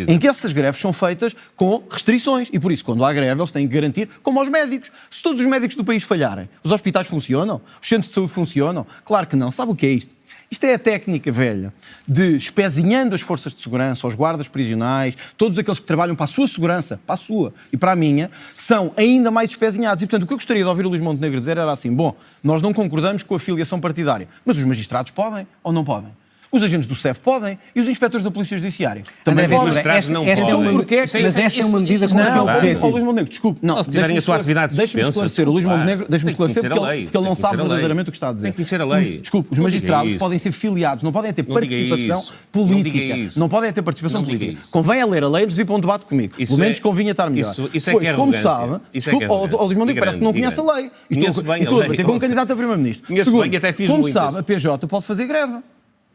[SPEAKER 3] Em que essas greves são feitas com restrições. E por isso, quando há greve, eles têm que garantir, como aos médicos. Se todos os médicos do país falharem, os hospitais funcionam? Os centros de saúde funcionam? Claro que não. Sabe o que é isto? Isto é a técnica velha de espezinhando as forças de segurança, os guardas prisionais, todos aqueles que trabalham para a sua segurança, para a sua e para a minha, são ainda mais espezinhados. E, portanto, o que eu gostaria de ouvir o Luís Montenegro dizer era assim, bom, nós não concordamos com a filiação partidária, mas os magistrados podem ou não podem? Os agentes do CEF podem e os inspectores da Polícia Judiciária também podem.
[SPEAKER 2] Mas
[SPEAKER 1] esta é uma medida com aquele objetivo.
[SPEAKER 3] Luís Montenegro, desculpe.
[SPEAKER 2] Só se tiverem a sua atividade suspensa.
[SPEAKER 3] Deixe-me esclarecer o Luís Montenegro, porque ele não sabe verdadeiramente o que está a dizer.
[SPEAKER 2] Tem que conhecer a lei.
[SPEAKER 3] Desculpe, os magistrados podem ser filiados, não podem ter participação política. Não podem ter participação política. Convém a ler a lei antes de ir para um debate comigo. Pelo menos convinha estar melhor.
[SPEAKER 2] Isso é que é
[SPEAKER 3] como sabe, desculpe, o Luís Montenegro parece que não conhece a lei. Estou a debater com um candidato a primeiro-ministro. Segundo, como sabe, a PJ pode fazer greve.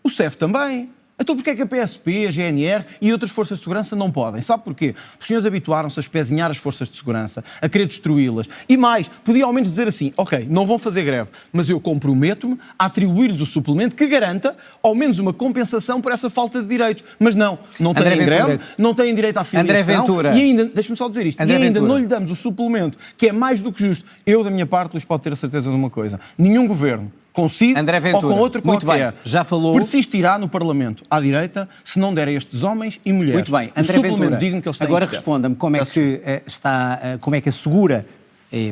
[SPEAKER 3] O CEF também. Então porquê é que a PSP, a GNR e outras forças de segurança não podem? Sabe porquê? Os senhores habituaram-se a espezinhar as forças de segurança, a querer destruí-las. E mais, podia ao menos dizer assim, ok, não vão fazer greve, mas eu comprometo-me a atribuir-lhes o suplemento que garanta ao menos uma compensação por essa falta de direitos. Mas não têm greve, não têm direito à filiação.
[SPEAKER 1] André Ventura.
[SPEAKER 3] E ainda, deixa-me só dizer isto, e ainda não lhe damos o suplemento, que é mais do que justo. Eu, da minha parte, Luís, pode ter a certeza de uma coisa. Nenhum governo, consigo ou com outro qualquer,
[SPEAKER 1] já falou,
[SPEAKER 3] persistirá no Parlamento à direita se não der a estes homens e mulheres
[SPEAKER 1] muito bem. André Ventura,
[SPEAKER 3] digno que eles têm.
[SPEAKER 1] Agora responda-me como é que assegura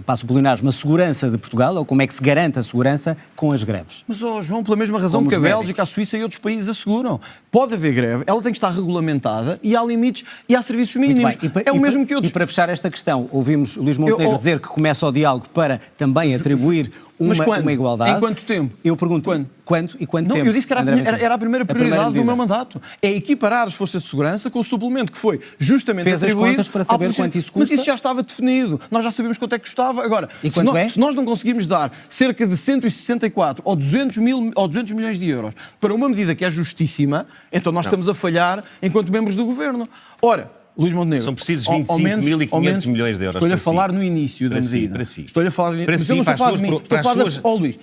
[SPEAKER 1] passo por plenários, uma segurança de Portugal, ou como é que se garante a segurança com as greves?
[SPEAKER 3] Mas, João, pela mesma razão
[SPEAKER 1] Como
[SPEAKER 3] que a
[SPEAKER 1] os médicos.
[SPEAKER 3] Bélgica, a Suíça e outros países asseguram. Pode haver greve, ela tem que estar regulamentada e há limites e há serviços mínimos. É o mesmo que outros.
[SPEAKER 1] E para fechar esta questão, ouvimos Luís Montenegro dizer que começa o diálogo para também atribuir uma igualdade.
[SPEAKER 3] Em quanto tempo?
[SPEAKER 1] Eu pergunto, quanto e quanto
[SPEAKER 3] não,
[SPEAKER 1] tempo?
[SPEAKER 3] Eu disse que era a primeira prioridade do meu mandato. É equiparar as forças de segurança com o suplemento que foi justamente
[SPEAKER 1] Fez
[SPEAKER 3] atribuído
[SPEAKER 1] as contas para saber
[SPEAKER 3] à polícia.
[SPEAKER 1] quanto isso custa?
[SPEAKER 3] Mas isso já estava definido. Nós já sabemos quanto é que custava. Agora, se nós não conseguimos dar cerca de 164 ou 200 milhões de euros para uma medida que é justíssima, então nós estamos a falhar enquanto membros do governo. Ora, Luís Montenegro,
[SPEAKER 2] são precisos 25.500 milhões de euros.
[SPEAKER 3] Estou-lhe a falar no início da medida.
[SPEAKER 2] Para si.
[SPEAKER 3] Estou-lhe a falar no início.
[SPEAKER 2] Para
[SPEAKER 3] Mas eu não
[SPEAKER 2] si,
[SPEAKER 3] estou a falar de mim. Estou a falar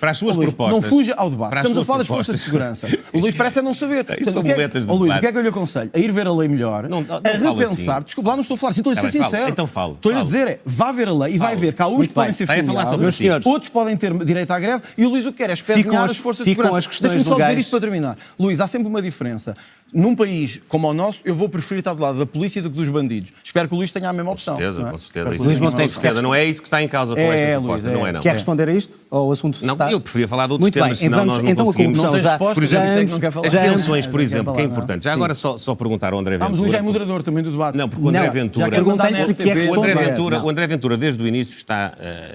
[SPEAKER 2] para as suas propostas.
[SPEAKER 3] Não fuja ao debate.
[SPEAKER 2] Para as
[SPEAKER 3] Estamos a
[SPEAKER 2] suas
[SPEAKER 3] falar das
[SPEAKER 2] propostas.
[SPEAKER 3] forças de segurança. O Luís parece não saber.
[SPEAKER 2] Isso são muletas de
[SPEAKER 3] Luís, o
[SPEAKER 2] debate.
[SPEAKER 3] que é que eu lhe aconselho? A ir ver a lei melhor,
[SPEAKER 2] Não
[SPEAKER 3] a
[SPEAKER 2] fala
[SPEAKER 3] repensar.
[SPEAKER 2] assim.
[SPEAKER 3] Desculpa, lá não estou a falar assim, estou-lhe a ser
[SPEAKER 2] Tá bem,
[SPEAKER 3] sincero.
[SPEAKER 2] então falo.
[SPEAKER 3] Estou-lhe a dizer vá ver a lei e vai ver que há uns que podem ser
[SPEAKER 2] Está a falar sobre
[SPEAKER 3] filiados,
[SPEAKER 2] si. Senhores,
[SPEAKER 3] outros podem ter direito à greve e o Luís o que quer é espezinhar as forças de
[SPEAKER 1] ficam
[SPEAKER 3] segurança.
[SPEAKER 1] as questões
[SPEAKER 3] Deixa-me só dizer
[SPEAKER 1] legais.
[SPEAKER 3] isto para terminar. Luís, há sempre uma diferença. Num país como o nosso, eu vou preferir estar do lado da polícia do que dos bandidos. Espero que o Luís tenha a mesma opção.
[SPEAKER 2] Com certeza,
[SPEAKER 3] não é?
[SPEAKER 2] com certeza.
[SPEAKER 3] Espero que o
[SPEAKER 2] Isso,
[SPEAKER 3] Luís
[SPEAKER 1] Luís
[SPEAKER 3] tenha a
[SPEAKER 1] Montenegro,
[SPEAKER 3] mesma
[SPEAKER 2] certeza. Não é isso que está em causa com esta proposta,
[SPEAKER 3] Luís,
[SPEAKER 2] não é não.
[SPEAKER 1] Quer responder a isto? Ou o assunto
[SPEAKER 2] Não,
[SPEAKER 1] está...
[SPEAKER 2] eu preferia falar de outros
[SPEAKER 1] Muito
[SPEAKER 2] temas,
[SPEAKER 1] bem,
[SPEAKER 2] senão nós não
[SPEAKER 1] então a
[SPEAKER 2] conseguimos.
[SPEAKER 1] corrupção
[SPEAKER 3] Não tem
[SPEAKER 1] já...
[SPEAKER 3] resposta,
[SPEAKER 2] Por exemplo,
[SPEAKER 3] já antes- não quer falar.
[SPEAKER 2] As
[SPEAKER 1] já antes-
[SPEAKER 2] pensões, por
[SPEAKER 3] não quer
[SPEAKER 2] exemplo, que é
[SPEAKER 3] falar,
[SPEAKER 2] importante. Já
[SPEAKER 1] Sim.
[SPEAKER 2] agora só perguntar ao André Ventura.
[SPEAKER 3] Mas o Luís é moderador também do debate.
[SPEAKER 2] Não, porque o André
[SPEAKER 1] Não,
[SPEAKER 2] Ventura...
[SPEAKER 3] já quero mandar na
[SPEAKER 1] Perguntei-lhe se
[SPEAKER 3] RTP.
[SPEAKER 1] quer
[SPEAKER 2] O André,
[SPEAKER 1] responder.
[SPEAKER 2] Ventura,
[SPEAKER 1] Não.
[SPEAKER 2] o André Ventura, desde o início, está,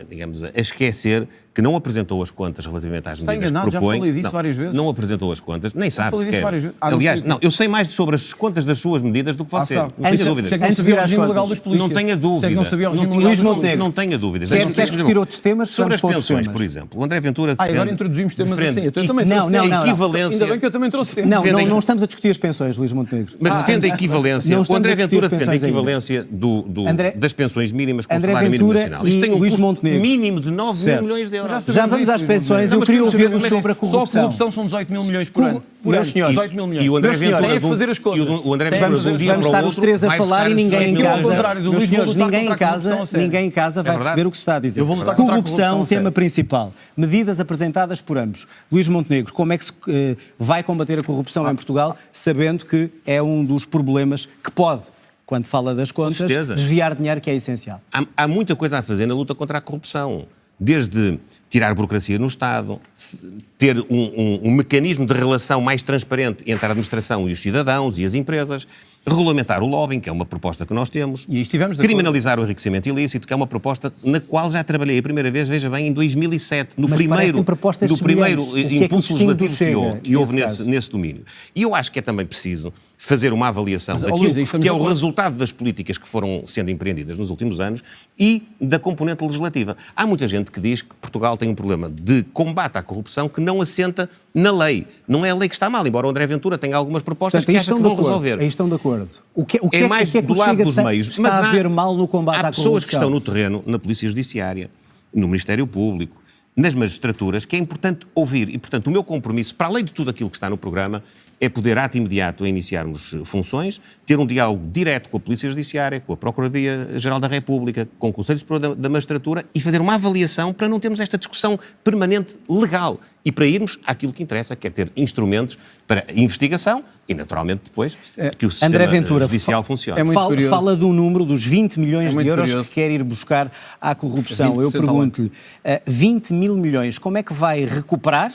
[SPEAKER 2] digamos, a esquecer que não apresentou as contas relativamente às medidas
[SPEAKER 3] enganado,
[SPEAKER 2] que
[SPEAKER 3] já
[SPEAKER 2] propõe.
[SPEAKER 3] falei disso
[SPEAKER 2] Não,
[SPEAKER 3] várias vezes.
[SPEAKER 2] Não apresentou as contas, nem sabe
[SPEAKER 3] falei disso
[SPEAKER 2] sequer.
[SPEAKER 3] várias vezes. Não
[SPEAKER 2] Aliás,
[SPEAKER 3] sei.
[SPEAKER 2] não, eu sei mais sobre as contas das suas medidas do que você.
[SPEAKER 3] sabe.
[SPEAKER 2] Não tenha
[SPEAKER 3] Antes-
[SPEAKER 2] dúvidas.
[SPEAKER 3] sei que não
[SPEAKER 1] Antes de
[SPEAKER 3] sabia
[SPEAKER 1] ir
[SPEAKER 3] o
[SPEAKER 1] às
[SPEAKER 3] regime
[SPEAKER 1] contas.
[SPEAKER 3] legal dos polícias.
[SPEAKER 2] Não tenha
[SPEAKER 3] Sei que
[SPEAKER 2] dúvida.
[SPEAKER 3] não sabia o regime
[SPEAKER 2] tenha-
[SPEAKER 3] legal
[SPEAKER 1] Luís
[SPEAKER 3] dos
[SPEAKER 1] Montenegro.
[SPEAKER 2] Não tenha dúvidas.
[SPEAKER 1] Quer
[SPEAKER 2] Deixa-me
[SPEAKER 1] discutir
[SPEAKER 2] dizer,
[SPEAKER 1] outros temas?
[SPEAKER 2] sobre as
[SPEAKER 1] Vamos para outros
[SPEAKER 2] pensões,
[SPEAKER 1] temas.
[SPEAKER 2] por exemplo. O André Ventura defende...
[SPEAKER 3] Agora introduzimos temas
[SPEAKER 2] defende
[SPEAKER 3] assim. Eu também trouxe
[SPEAKER 1] não,
[SPEAKER 3] temas.
[SPEAKER 1] não,
[SPEAKER 2] a equivalência...
[SPEAKER 3] Ainda bem que eu também trouxe temas.
[SPEAKER 1] Não,
[SPEAKER 2] Defendem-
[SPEAKER 1] não estamos a discutir as pensões, Luís Montenegro.
[SPEAKER 2] Mas defende a equivalência.
[SPEAKER 1] Não
[SPEAKER 2] O
[SPEAKER 1] estamos
[SPEAKER 2] André
[SPEAKER 1] a discutir
[SPEAKER 2] Ventura defende a
[SPEAKER 1] pensões ainda.
[SPEAKER 2] equivalência das pensões mínimas com o
[SPEAKER 1] André
[SPEAKER 2] salário mínimo
[SPEAKER 1] Ventura
[SPEAKER 2] nacional. Isto
[SPEAKER 1] e
[SPEAKER 2] tem um
[SPEAKER 1] Luís
[SPEAKER 2] custo
[SPEAKER 1] Montenegro.
[SPEAKER 2] mínimo de 9 mil
[SPEAKER 1] Certo.
[SPEAKER 2] milhões de euros.
[SPEAKER 1] Já vamos às pensões, eu queria ouvi-los sobre a
[SPEAKER 3] Só a
[SPEAKER 1] corrupção.
[SPEAKER 3] corrupção são 18 mil milhões por ano. Por ano, 18 mil milhões.
[SPEAKER 2] E o André
[SPEAKER 3] Meus senhores,
[SPEAKER 2] Ventura,
[SPEAKER 3] têm que fazer as contas.
[SPEAKER 2] o André
[SPEAKER 3] Têm
[SPEAKER 2] Ventura,
[SPEAKER 3] que
[SPEAKER 2] de um
[SPEAKER 3] fazer
[SPEAKER 2] dia
[SPEAKER 3] as
[SPEAKER 1] Vamos
[SPEAKER 2] para
[SPEAKER 1] estar
[SPEAKER 2] o
[SPEAKER 1] os
[SPEAKER 2] outro,
[SPEAKER 1] três a
[SPEAKER 2] vai
[SPEAKER 1] falar
[SPEAKER 2] buscar
[SPEAKER 1] e ninguém em
[SPEAKER 2] 18 mil
[SPEAKER 3] ao
[SPEAKER 1] casa.
[SPEAKER 3] contrário do
[SPEAKER 1] Meus
[SPEAKER 3] Luís, vou
[SPEAKER 1] senhores,
[SPEAKER 3] lutar
[SPEAKER 1] ninguém em
[SPEAKER 3] contra a
[SPEAKER 1] casa,
[SPEAKER 3] corrupção a sério.
[SPEAKER 1] ninguém em casa vai
[SPEAKER 2] verdade.
[SPEAKER 1] perceber o que se está a dizer.
[SPEAKER 3] Eu vou lutar contra a
[SPEAKER 1] Corrupção,
[SPEAKER 3] corrupção a sério.
[SPEAKER 1] tema principal. Medidas apresentadas por ambos. Luís Montenegro, como é que se vai combater a corrupção em Portugal, sabendo que é um dos problemas que pode, quando fala das contas,
[SPEAKER 2] certeza.
[SPEAKER 1] desviar dinheiro que é essencial?
[SPEAKER 2] Há muita coisa a fazer na luta contra a corrupção. Desde tirar burocracia no Estado, ter um mecanismo de relação mais transparente entre a administração e os cidadãos e as empresas, regulamentar o lobbying, que é uma proposta que nós temos,
[SPEAKER 3] E aí estivemos de acordo.
[SPEAKER 2] criminalizar o enriquecimento ilícito, que é uma proposta na qual já trabalhei a primeira vez, veja bem, em 2007, no
[SPEAKER 1] Mas
[SPEAKER 2] primeiro,
[SPEAKER 1] parecem propostas
[SPEAKER 2] no primeiro
[SPEAKER 1] semelhantes. O que é que
[SPEAKER 2] impulso
[SPEAKER 1] distingue do
[SPEAKER 2] legislativo
[SPEAKER 1] Chega,
[SPEAKER 2] que houve
[SPEAKER 1] nesse caso?
[SPEAKER 2] nesse domínio. E eu acho que é também preciso fazer uma avaliação
[SPEAKER 3] Mas,
[SPEAKER 2] daquilo
[SPEAKER 3] Luís, aí estamos
[SPEAKER 2] que é
[SPEAKER 3] de
[SPEAKER 2] o
[SPEAKER 3] acordo.
[SPEAKER 2] resultado das políticas que foram sendo empreendidas nos últimos anos e da componente legislativa. Há muita gente que diz que Portugal tem um problema de combate à corrupção que não assenta na lei. Não é a lei que está mal, embora o André Ventura tenha algumas propostas
[SPEAKER 1] Portanto,
[SPEAKER 2] que acha que vão resolver.
[SPEAKER 1] Aí estão de acordo. O que
[SPEAKER 2] É mais
[SPEAKER 1] que
[SPEAKER 2] do
[SPEAKER 1] o
[SPEAKER 2] lado
[SPEAKER 1] Chega
[SPEAKER 2] dos meios.
[SPEAKER 1] está a ver mal no combate à
[SPEAKER 2] há pessoas que
[SPEAKER 1] corrupção?
[SPEAKER 2] estão no terreno, na Polícia Judiciária, no Ministério Público, nas magistraturas, que é importante ouvir. E, portanto, o meu compromisso, para além de tudo aquilo que está no programa, é poder, ato imediato, a iniciarmos funções, ter um diálogo direto com a Polícia Judiciária, com a Procuradoria-Geral da República, com o Conselho Superior da Magistratura e fazer uma avaliação para não termos esta discussão permanente legal e para irmos àquilo que interessa, que é ter instrumentos para investigação e, naturalmente, depois que o sistema
[SPEAKER 1] André Ventura,
[SPEAKER 2] judicial funcione.
[SPEAKER 3] é muito curioso.
[SPEAKER 1] Fala do número dos 20 milhões de
[SPEAKER 3] muito
[SPEAKER 1] euros
[SPEAKER 3] curioso.
[SPEAKER 1] que quer ir buscar à corrupção. Eu
[SPEAKER 3] 20% ao
[SPEAKER 1] pergunto-lhe, 20 mil milhões, como é que vai recuperar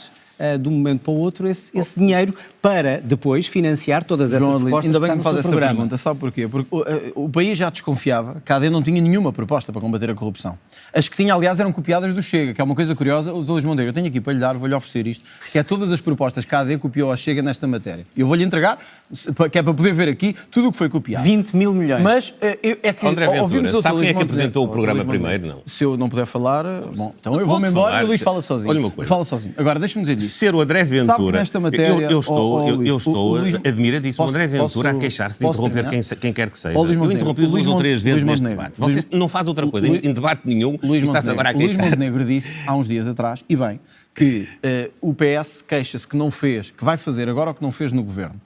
[SPEAKER 1] de um momento para o outro esse dinheiro para depois financiar todas essas
[SPEAKER 3] João Adelino,
[SPEAKER 1] propostas
[SPEAKER 3] ainda bem
[SPEAKER 1] que
[SPEAKER 3] que me
[SPEAKER 1] está
[SPEAKER 3] faz
[SPEAKER 1] no
[SPEAKER 3] essa
[SPEAKER 1] seu programa?
[SPEAKER 3] pergunta. Sabe porquê? Porque o país já desconfiava que a AD não tinha nenhuma proposta para combater a corrupção. As que tinha, aliás, eram copiadas do Chega, que é uma coisa curiosa. O Dr. Luís Montenegro, eu tenho aqui para lhe dar, vou-lhe oferecer isto, que é todas as propostas que a AD copiou ao Chega nesta matéria. Eu vou-lhe entregar, que é para poder ver aqui tudo o que foi copiado.
[SPEAKER 1] 20 mil milhões.
[SPEAKER 3] Mas é que
[SPEAKER 2] André Ventura,
[SPEAKER 3] ouvimos o Dr.
[SPEAKER 2] sabe quem é
[SPEAKER 3] Luís
[SPEAKER 2] que apresentou o
[SPEAKER 3] Montenegro.
[SPEAKER 2] programa
[SPEAKER 3] Luís Montenegro.
[SPEAKER 2] primeiro? Não.
[SPEAKER 3] Se eu não puder falar, bom, então eu
[SPEAKER 2] Pode
[SPEAKER 3] vou-me embora
[SPEAKER 2] falar.
[SPEAKER 3] e o Luís fala sozinho.
[SPEAKER 2] Olha uma coisa.
[SPEAKER 3] Fala sozinho. Agora, deixa-me dizer isto.
[SPEAKER 2] Ser o André
[SPEAKER 3] Sabe que
[SPEAKER 2] Ventura,
[SPEAKER 3] nesta matéria,
[SPEAKER 2] eu estou
[SPEAKER 3] Luís,
[SPEAKER 2] admiradíssimo. O André Ventura a
[SPEAKER 3] posso-
[SPEAKER 2] queixar-se de
[SPEAKER 3] posso
[SPEAKER 2] interromper
[SPEAKER 3] terminar?
[SPEAKER 2] quem quer que seja.
[SPEAKER 3] Ó, Luís
[SPEAKER 2] Eu
[SPEAKER 3] Montenegro,
[SPEAKER 2] interrompi duas ou três vezes
[SPEAKER 3] Luís
[SPEAKER 2] neste
[SPEAKER 3] Montenegro,
[SPEAKER 2] debate. Você não faz outra coisa em debate nenhum e está-se agora a
[SPEAKER 3] o Luís
[SPEAKER 2] queixar.
[SPEAKER 3] Montenegro disse há uns dias atrás, e bem, que o PS queixa-se que não fez, que vai fazer agora o que não fez no governo.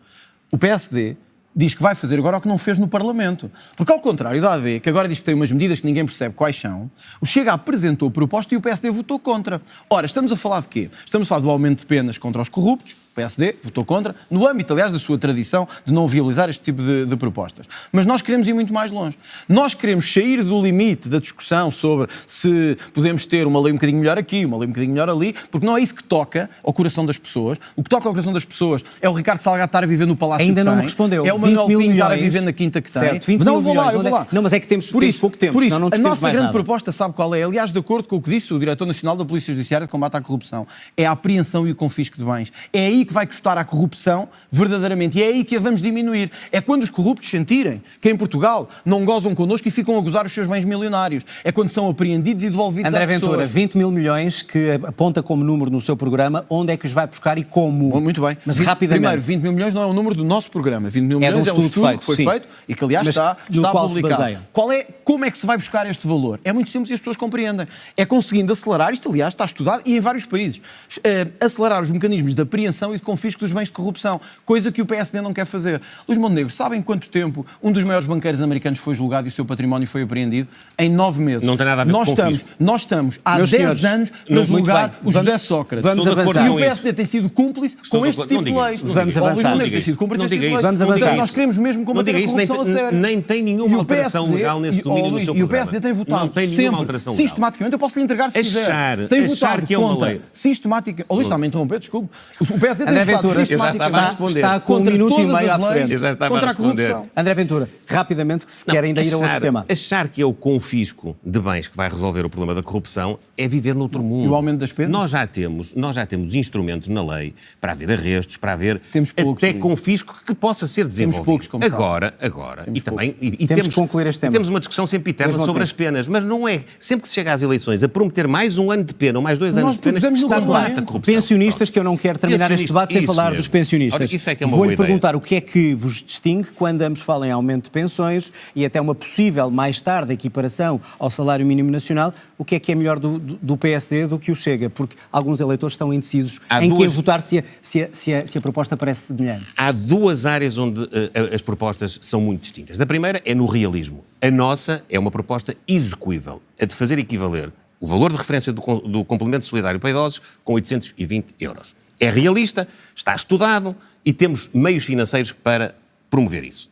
[SPEAKER 3] O PSD diz que vai fazer agora o que não fez no Parlamento. Porque ao contrário da AD, que agora diz que tem umas medidas que ninguém percebe quais são, o Chega apresentou proposta e o PSD votou contra. Ora, estamos a falar de quê? Estamos a falar do aumento de penas contra os corruptos, O PSD votou contra, no âmbito, aliás, da sua tradição de não viabilizar este tipo de propostas. Mas nós queremos ir muito mais longe. Nós queremos sair do limite da discussão sobre se podemos ter uma lei um bocadinho melhor aqui, uma lei um bocadinho melhor ali, porque não é isso que toca ao coração das pessoas. O que toca ao coração das pessoas é o Ricardo Salgado estar a viver no palácio
[SPEAKER 1] Ainda
[SPEAKER 3] que
[SPEAKER 1] não
[SPEAKER 3] tem,
[SPEAKER 1] me respondeu.
[SPEAKER 3] é o Manuel Pinho estar a viver na quinta que tem.
[SPEAKER 1] Certo, 20
[SPEAKER 3] não,
[SPEAKER 1] mil
[SPEAKER 3] eu vou lá,
[SPEAKER 1] milhões,
[SPEAKER 3] eu vou lá.
[SPEAKER 1] Não, mas é que temos pouco tempo,
[SPEAKER 3] por isso
[SPEAKER 1] senão não
[SPEAKER 3] a
[SPEAKER 1] discutimos
[SPEAKER 3] nossa
[SPEAKER 1] mais
[SPEAKER 3] grande
[SPEAKER 1] nada.
[SPEAKER 3] proposta, sabe qual é? Aliás, de acordo com o que disse o Diretor Nacional da Polícia Judiciária de Combate à Corrupção, é a apreensão e o confisco de bens. É aí que vai custar à corrupção, verdadeiramente, e é aí que a vamos diminuir. É quando os corruptos sentirem que em Portugal não gozam connosco e ficam a gozar os seus bens milionários. É quando são apreendidos e devolvidos
[SPEAKER 1] André
[SPEAKER 3] às pessoas.
[SPEAKER 1] Ventura, 20 mil milhões que aponta como número no seu programa, onde é que os vai buscar e como?
[SPEAKER 3] Bom, muito bem.
[SPEAKER 1] Mas rapidamente.
[SPEAKER 3] Primeiro, 20 mil milhões não é o número do nosso programa. 20 mil
[SPEAKER 1] É de um
[SPEAKER 3] milhões é um
[SPEAKER 1] estudo
[SPEAKER 3] estudo que foi
[SPEAKER 1] feito,
[SPEAKER 3] feito e que, aliás,
[SPEAKER 1] Mas
[SPEAKER 3] está
[SPEAKER 1] no qual se
[SPEAKER 3] publicado.
[SPEAKER 1] baseia?
[SPEAKER 3] Como é que se vai buscar este valor? É muito simples e as pessoas compreendem. É conseguindo acelerar, isto, aliás, está estudado e em vários países, acelerar os mecanismos de apreensão e de confisco dos bens de corrupção, coisa que o PSD não quer fazer. Luís Montenegro, sabem quanto tempo um dos maiores banqueiros americanos foi julgado e o seu património foi apreendido? Em 9 meses.
[SPEAKER 2] Não tem nada a ver com confisco.
[SPEAKER 3] Nós estamos há
[SPEAKER 1] Meus
[SPEAKER 3] 10
[SPEAKER 1] senhores,
[SPEAKER 3] anos para
[SPEAKER 1] muito
[SPEAKER 3] julgar
[SPEAKER 1] bem.
[SPEAKER 3] o José Sócrates.
[SPEAKER 1] Vamos
[SPEAKER 2] Estou de acordo
[SPEAKER 1] avançar.
[SPEAKER 3] E o
[SPEAKER 2] com isso.
[SPEAKER 3] PSD tem sido cúmplice
[SPEAKER 2] Estou
[SPEAKER 3] com
[SPEAKER 2] de
[SPEAKER 3] este
[SPEAKER 2] acordo.
[SPEAKER 3] tipo de
[SPEAKER 2] Não
[SPEAKER 3] lei.
[SPEAKER 2] diga isso, não
[SPEAKER 1] Vamos
[SPEAKER 2] diga isso.
[SPEAKER 1] avançar.
[SPEAKER 3] Luís
[SPEAKER 2] Não
[SPEAKER 3] Montenegro
[SPEAKER 2] diga
[SPEAKER 3] tem sido
[SPEAKER 2] isso.
[SPEAKER 3] cúmplice
[SPEAKER 2] Não
[SPEAKER 3] deste
[SPEAKER 2] diga
[SPEAKER 3] tipo de
[SPEAKER 2] isso.
[SPEAKER 3] lei.
[SPEAKER 1] Vamos
[SPEAKER 2] Não diga
[SPEAKER 1] avançar.
[SPEAKER 3] Nós queremos mesmo
[SPEAKER 2] Não
[SPEAKER 3] combater
[SPEAKER 2] diga
[SPEAKER 3] a
[SPEAKER 2] isso, nem
[SPEAKER 3] corrupção a sério.
[SPEAKER 2] nem tem nenhuma
[SPEAKER 3] E o
[SPEAKER 2] alteração
[SPEAKER 3] PSD
[SPEAKER 2] legal nesse domínio do seu
[SPEAKER 3] E o
[SPEAKER 2] programa.
[SPEAKER 3] PSD tem votado
[SPEAKER 2] Não tem nenhuma
[SPEAKER 3] sempre,
[SPEAKER 2] alteração legal.
[SPEAKER 3] sistematicamente, eu posso lhe entregar se quiser.
[SPEAKER 2] Achar
[SPEAKER 3] Tem votado
[SPEAKER 2] que é uma
[SPEAKER 3] contra,
[SPEAKER 2] lei.
[SPEAKER 3] sistematicamente... Luís, está-me a interromper, desculpe. O PSD tem
[SPEAKER 1] André
[SPEAKER 3] votado
[SPEAKER 1] Ventura,
[SPEAKER 3] sistematicamente
[SPEAKER 1] está com um
[SPEAKER 3] contra
[SPEAKER 1] minuto e
[SPEAKER 3] todas
[SPEAKER 1] meio
[SPEAKER 3] as
[SPEAKER 1] à
[SPEAKER 3] leis
[SPEAKER 1] frente.
[SPEAKER 2] Eu já estava
[SPEAKER 3] contra
[SPEAKER 2] a
[SPEAKER 3] a corrupção.
[SPEAKER 2] responder.
[SPEAKER 1] André Ventura, rapidamente, que se quer ainda ir a outro tema.
[SPEAKER 2] Achar que é o confisco de bens que vai resolver o problema da corrupção é viver noutro mundo.
[SPEAKER 3] E o aumento das penas?
[SPEAKER 2] Nós já temos instrumentos na lei para haver arrestos, para haver
[SPEAKER 3] Temos poucos,
[SPEAKER 2] até
[SPEAKER 3] Luís.
[SPEAKER 2] confisco que possa ser desenvolvido.
[SPEAKER 3] poucos, como sabe.
[SPEAKER 2] Agora,
[SPEAKER 3] Temos
[SPEAKER 2] e também...
[SPEAKER 1] Temos que concluir este tema.
[SPEAKER 2] Temos uma discussão sempre eterna
[SPEAKER 1] Mas não
[SPEAKER 2] sobre
[SPEAKER 1] tem.
[SPEAKER 2] as penas, mas não é... Sempre que se chega às eleições a prometer mais um ano de pena ou mais 2 anos
[SPEAKER 3] Nós
[SPEAKER 2] de pena,
[SPEAKER 3] propusemos
[SPEAKER 2] se
[SPEAKER 3] no
[SPEAKER 2] combate a
[SPEAKER 3] Parlamento.
[SPEAKER 2] corrupção.
[SPEAKER 1] Pensionistas, que eu não quero terminar este debate sem
[SPEAKER 2] Isso
[SPEAKER 1] falar
[SPEAKER 2] mesmo.
[SPEAKER 1] dos pensionistas.
[SPEAKER 2] Ora, isso é que é uma
[SPEAKER 1] Vou-lhe
[SPEAKER 2] boa ideia.
[SPEAKER 1] perguntar o que é que vos distingue quando ambos falam em aumento de pensões e até uma possível, mais tarde, equiparação ao salário mínimo nacional. O que é melhor do PSD do que o Chega? Porque alguns eleitores estão indecisos em quem votar se a proposta parece semelhante.
[SPEAKER 2] Há 2 áreas onde as propostas são muito distintas. A primeira é no realismo. A nossa é uma proposta execuível, a de fazer equivaler o valor de referência do complemento solidário para idosos com 820 euros. É realista, está estudado e temos meios financeiros para promover isso.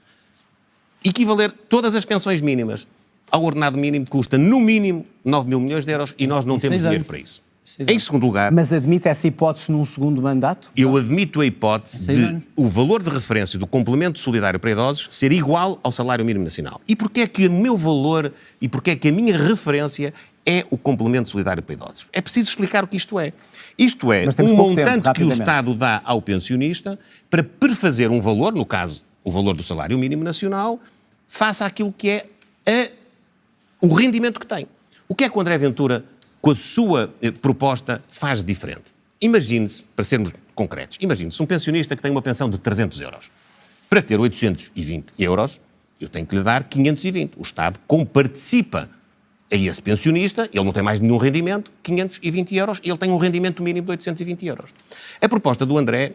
[SPEAKER 2] Equivaler todas as pensões mínimas ao ordenado mínimo custa, no mínimo, 9 mil milhões de euros e nós não temos
[SPEAKER 3] 6
[SPEAKER 2] dinheiro
[SPEAKER 3] anos.
[SPEAKER 2] para isso.
[SPEAKER 3] 6
[SPEAKER 2] Em
[SPEAKER 3] anos.
[SPEAKER 2] segundo lugar,
[SPEAKER 1] Mas admite essa hipótese num segundo mandato?
[SPEAKER 2] eu admito a hipótese
[SPEAKER 3] 6
[SPEAKER 2] de
[SPEAKER 3] anos.
[SPEAKER 2] o valor de referência do complemento solidário para idosos ser igual ao salário mínimo nacional. E porquê é que o meu valor e porquê é que a minha referência é o complemento solidário para idosos? É preciso explicar o que isto é. Isto é
[SPEAKER 1] Mas temos
[SPEAKER 2] um
[SPEAKER 1] pouco tempo,
[SPEAKER 2] montante que o
[SPEAKER 1] rapidamente.
[SPEAKER 2] Estado dá ao pensionista para prefazer um valor, no caso, o valor do salário mínimo nacional, face àquilo que é o rendimento que tem. O que é que o André Ventura, com a sua proposta, faz de diferente? Imagine-se, para sermos concretos, imagine-se um pensionista que tem uma pensão de 300 euros. Para ter 820 euros, eu tenho que lhe dar 520. O Estado comparticipa a esse pensionista, ele não tem mais nenhum rendimento, 520 euros, e ele tem um rendimento mínimo de 820 euros. A proposta do André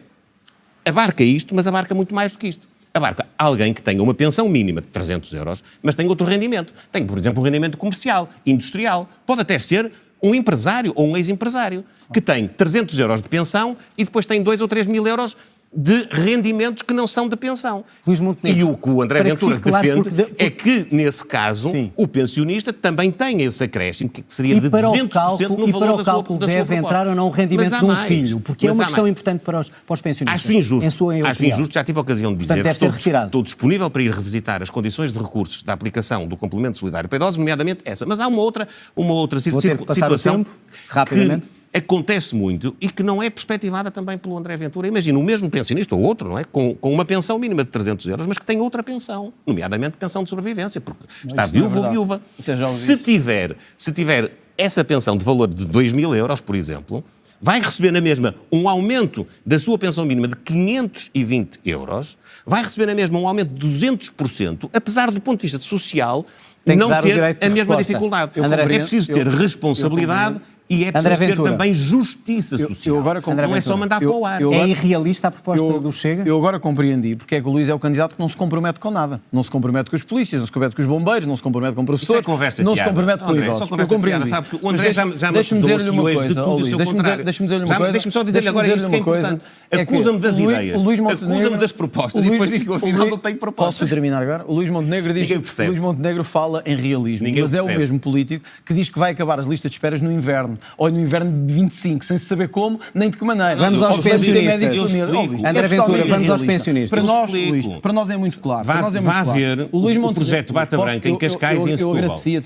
[SPEAKER 2] abarca isto, mas abarca muito mais do que isto. Abarca alguém que tenha uma pensão mínima de 300 euros, mas tem outro rendimento. Tem, por exemplo, um rendimento comercial, industrial. Pode até ser um empresário ou um ex-empresário que tem 300 euros de pensão e depois tem 2 ou 3 mil euros de rendimentos que não são de pensão.
[SPEAKER 1] Luís Montenegro,
[SPEAKER 2] E o que o André
[SPEAKER 1] para que
[SPEAKER 2] Ventura
[SPEAKER 1] fique claro,
[SPEAKER 2] defende
[SPEAKER 1] porque
[SPEAKER 2] é que, nesse caso,
[SPEAKER 1] Sim.
[SPEAKER 2] o pensionista também tem esse acréscimo, que seria
[SPEAKER 1] E
[SPEAKER 2] de
[SPEAKER 1] para
[SPEAKER 2] 200%
[SPEAKER 1] o cálculo,
[SPEAKER 2] no
[SPEAKER 1] e
[SPEAKER 2] valor
[SPEAKER 1] para o
[SPEAKER 2] da sua
[SPEAKER 1] cálculo
[SPEAKER 2] da sua
[SPEAKER 1] deve
[SPEAKER 2] proposta.
[SPEAKER 1] entrar ou não o rendimento
[SPEAKER 2] Mas há
[SPEAKER 1] de um
[SPEAKER 2] mais.
[SPEAKER 1] filho, porque é
[SPEAKER 2] Mas
[SPEAKER 1] uma
[SPEAKER 2] há
[SPEAKER 1] questão
[SPEAKER 2] mais.
[SPEAKER 1] importante para os pensionistas.
[SPEAKER 2] Acho injusto.
[SPEAKER 1] Em sua
[SPEAKER 2] Acho
[SPEAKER 1] opinião.
[SPEAKER 2] injusto, já tive a ocasião de dizer
[SPEAKER 1] Portanto, deve ser retirado.
[SPEAKER 2] estou disponível para ir revisitar as condições de recursos da aplicação do complemento solidário para idosos, nomeadamente essa. Mas há uma outra
[SPEAKER 1] Vou ter que passar o
[SPEAKER 2] situação
[SPEAKER 1] tempo, rapidamente.
[SPEAKER 2] que acontece muito e que não é perspectivada também pelo André Ventura. Imagina, o mesmo pensionista ou outro, não é? Com uma pensão mínima de 300 euros, mas que tem outra pensão, nomeadamente pensão de sobrevivência, porque está
[SPEAKER 3] isso não é
[SPEAKER 2] viúvo ou
[SPEAKER 3] verdade.
[SPEAKER 2] viúva.
[SPEAKER 3] Isso eu já ouvi.
[SPEAKER 2] Se tiver essa pensão de valor de 2 mil euros, por exemplo, vai receber na mesma um aumento da sua pensão mínima de 520 euros, vai receber na mesma um aumento de 200%, apesar do ponto de vista social
[SPEAKER 1] Tem que
[SPEAKER 2] não
[SPEAKER 1] dar o
[SPEAKER 2] ter
[SPEAKER 1] direito de
[SPEAKER 2] a mesma
[SPEAKER 1] resposta.
[SPEAKER 2] dificuldade.
[SPEAKER 1] André,
[SPEAKER 2] É preciso ter responsabilidade E é
[SPEAKER 1] André
[SPEAKER 2] preciso ter
[SPEAKER 1] Ventura.
[SPEAKER 2] também justiça social.
[SPEAKER 3] eu agora
[SPEAKER 2] não é só mandar para o ar.
[SPEAKER 1] É irrealista a proposta do Chega?
[SPEAKER 3] Eu agora compreendi porque é que o Luís é o candidato que não se compromete com nada. Não se compromete com os polícias, não se compromete com os bombeiros, não se compromete com professores,
[SPEAKER 2] Isso é conversa
[SPEAKER 3] não se
[SPEAKER 2] fiada.
[SPEAKER 3] compromete com
[SPEAKER 2] André,
[SPEAKER 3] idosos.
[SPEAKER 2] só
[SPEAKER 3] Eu
[SPEAKER 2] conversa
[SPEAKER 3] compreendi.
[SPEAKER 2] fiada, sabe que o
[SPEAKER 3] Mas
[SPEAKER 2] André já me
[SPEAKER 3] deixa-me
[SPEAKER 2] acusou
[SPEAKER 3] dizer-lhe
[SPEAKER 2] aqui
[SPEAKER 3] uma
[SPEAKER 2] hoje de
[SPEAKER 3] coisa,
[SPEAKER 2] tudo e o
[SPEAKER 3] Luís,
[SPEAKER 2] seu
[SPEAKER 3] deixa-me
[SPEAKER 2] contrário.
[SPEAKER 3] dizer-lhe uma coisa.
[SPEAKER 2] Deixa-me só dizer-lhe agora isto que é importante.
[SPEAKER 3] É que
[SPEAKER 2] Acusa-me das
[SPEAKER 3] o Luís-
[SPEAKER 2] ideias,
[SPEAKER 3] o Luís Montenegro-
[SPEAKER 2] acusa-me das propostas e depois diz que eu afinal não tenho propostas.
[SPEAKER 3] Posso terminar agora? O Luís Montenegro diz
[SPEAKER 2] Ninguém
[SPEAKER 3] que
[SPEAKER 2] percebe.
[SPEAKER 3] o Luís Montenegro fala em realismo,
[SPEAKER 2] Ninguém
[SPEAKER 3] mas é o
[SPEAKER 2] percebe.
[SPEAKER 3] mesmo político que diz que vai acabar as listas de esperas no inverno, ou no inverno de 25, sem se saber como, nem de que maneira.
[SPEAKER 1] Vamos aos
[SPEAKER 3] Ou sem ter
[SPEAKER 1] pensionistas.
[SPEAKER 3] médico de
[SPEAKER 2] Eu
[SPEAKER 3] família.
[SPEAKER 2] explico.
[SPEAKER 3] Oh, Luís,
[SPEAKER 1] André
[SPEAKER 3] é
[SPEAKER 1] Ventura,
[SPEAKER 3] totalmente
[SPEAKER 1] vamos aos
[SPEAKER 3] irrealista.
[SPEAKER 1] pensionistas.
[SPEAKER 3] Para
[SPEAKER 2] Eu
[SPEAKER 3] nós,
[SPEAKER 2] explico.
[SPEAKER 3] Luís, para nós é muito claro.
[SPEAKER 2] Vá-
[SPEAKER 3] Para nós é muito
[SPEAKER 2] vá
[SPEAKER 3] claro.
[SPEAKER 2] ver
[SPEAKER 3] o Luís
[SPEAKER 2] o
[SPEAKER 3] Montenegro-
[SPEAKER 2] projeto Bata
[SPEAKER 3] Posso-
[SPEAKER 2] Branca em Cascais e em
[SPEAKER 3] Eu
[SPEAKER 2] Setúbal.
[SPEAKER 3] agradecia